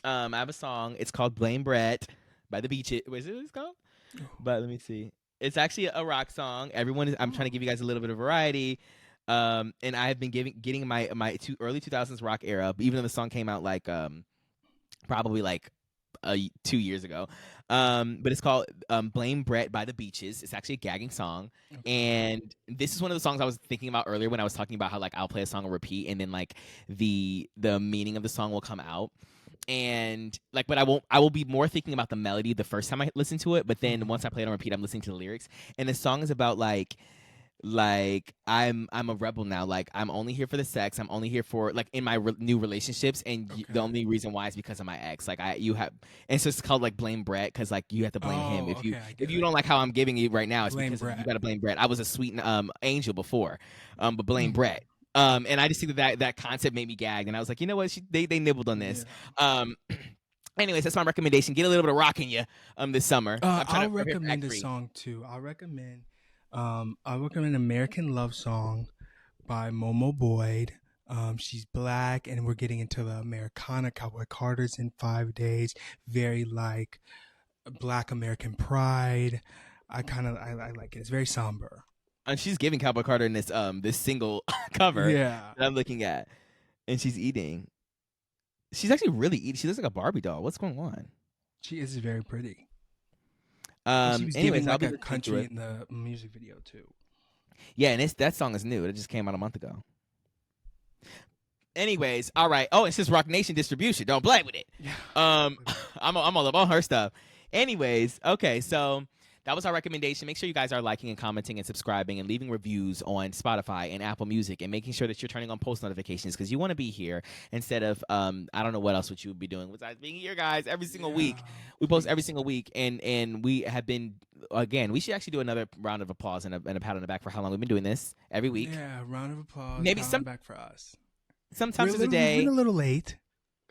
[SPEAKER 1] I have a song. It's called "Blame Brett" by the Beaches. What is it called? But let me see. It's actually a rock song. I'm trying to give you guys a little bit of variety. And I have been getting my early 2000s rock era. Even though the song came out like probably like 2 years ago. But it's called "Blame Brett" by the Beaches. It's actually a gagging song. And this is one of the songs I was thinking about earlier when I was talking about how like I'll play a song on repeat and then like the meaning of the song will come out. And like, but I will be more thinking about the melody the first time I listen to it. But then once I play it on repeat, I'm listening to the lyrics. And the song is about like I'm a rebel now. Like I'm only here for the sex. I'm only here for like in my new relationships, and the only reason why is because of my ex. Like and so it's called like "Blame Brett" because like you have to blame him if you don't like how I'm giving you right now. It's because you got to blame Brett. I was a sweet angel before, but blame Brett. And I just think that concept made me gag, and I was like, you know what? They nibbled on this. Yeah. Anyways, that's my recommendation. Get a little bit of rock in you this summer.
[SPEAKER 2] I'll recommend this song too. I'll recommend "American Love Song" by Momo Boyd. She's black, and we're getting into the Americana. Cowboy Carter's in 5 days. Very like Black American pride. I like it. It's very somber.
[SPEAKER 1] And she's giving Cowboy Carter in this single cover that I'm looking at, and she's eating. She's actually really eating. She looks like a Barbie doll. What's going on?
[SPEAKER 2] She is very pretty.
[SPEAKER 1] She was giving
[SPEAKER 2] like a country in the music video too.
[SPEAKER 1] Yeah, and that song is new. It just came out a month ago. Anyways, all right. Oh, it says Rock Nation Distribution. Don't play with it. I'm all up on her stuff. Anyways, okay. So that was our recommendation. Make sure you guys are liking and commenting and subscribing and leaving reviews on Spotify and Apple Music and making sure that you're turning on post notifications because you want to be here instead of I don't know what else would you would be doing besides being here, guys, every single week. We post every single week, and we have been again. We should actually do another round of applause and a pat on the back for how long we've been doing this every week.
[SPEAKER 2] Yeah, round of applause.
[SPEAKER 1] Maybe
[SPEAKER 2] pat on
[SPEAKER 1] some
[SPEAKER 2] the back for us.
[SPEAKER 1] Sometimes it's a day.
[SPEAKER 2] We've been a little late.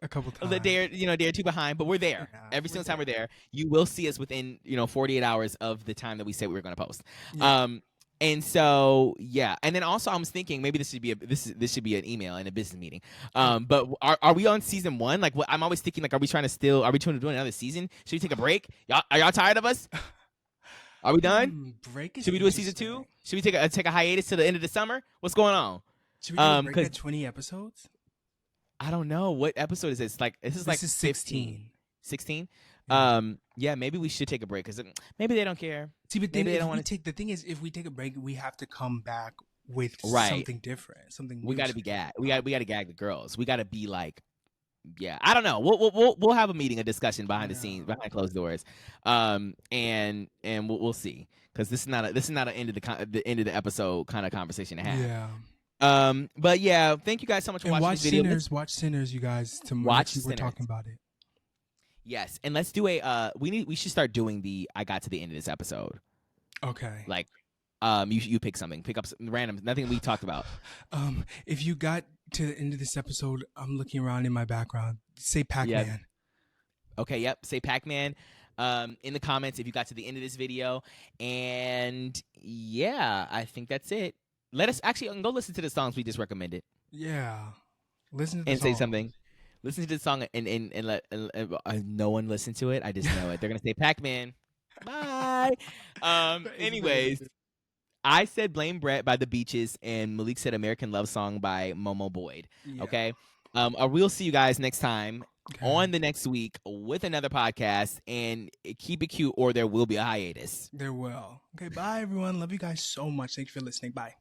[SPEAKER 2] A couple times.
[SPEAKER 1] A day or two behind, but we're there.
[SPEAKER 2] Yeah,
[SPEAKER 1] every single time we're there. You will see us within 48 hours of the time that we said we were going to post.
[SPEAKER 2] Yeah.
[SPEAKER 1] And so yeah, and then also I was thinking maybe this should be an email and a business meeting. But are we on season 1? Like, I'm always thinking like, are we trying to do another season? Should we take a break? Are y'all tired of us? Are we done? Should we do a season 2? Should we take a hiatus to the end of the summer? What's going on?
[SPEAKER 2] Should we do a break at 20 episodes?
[SPEAKER 1] I don't know. What episode is this? Like, this is
[SPEAKER 2] 16.
[SPEAKER 1] 16?
[SPEAKER 2] Yeah.
[SPEAKER 1] Yeah, maybe we should take a break because maybe they don't care.
[SPEAKER 2] See, but then the thing is, if we take a break, we have to come back with something different, something new.
[SPEAKER 1] We got to be gagged. We got to gag the girls. We got to be like, yeah. I don't know. We'll have a meeting, a discussion behind the scenes, behind closed doors, and we'll see because this is not an end of the end of the episode kind of conversation to have.
[SPEAKER 2] Yeah.
[SPEAKER 1] But yeah, thank you guys so much for watching this video.
[SPEAKER 2] Watch Sinners, you guys. We're talking about it.
[SPEAKER 1] Yes, and let's do we should start doing the I got to the end of this episode.
[SPEAKER 2] Okay.
[SPEAKER 1] Like, you pick something, pick up random, nothing we talked about.
[SPEAKER 2] If you got to the end of this episode, I'm looking around in my background. Say Pac-Man.
[SPEAKER 1] Yep. Okay. Yep. Say Pac-Man. In the comments if you got to the end of this video, and yeah, I think that's it. Let us actually go listen to the songs we just recommended.
[SPEAKER 2] Yeah, listen to the
[SPEAKER 1] and
[SPEAKER 2] song.
[SPEAKER 1] Say something. Listen to the song and let no one listen to it. I just know it. They're gonna say Pac-Man. Bye. Anyways, I said Blame Brett by The Beaches, and Malik said American Love Song by Momo Boyd. Yeah. Okay. We'll see you guys next time on the next week with another podcast, and keep it cute or there will be a hiatus.
[SPEAKER 2] There will. Okay. Bye everyone. Love you guys so much. Thanks for listening. Bye.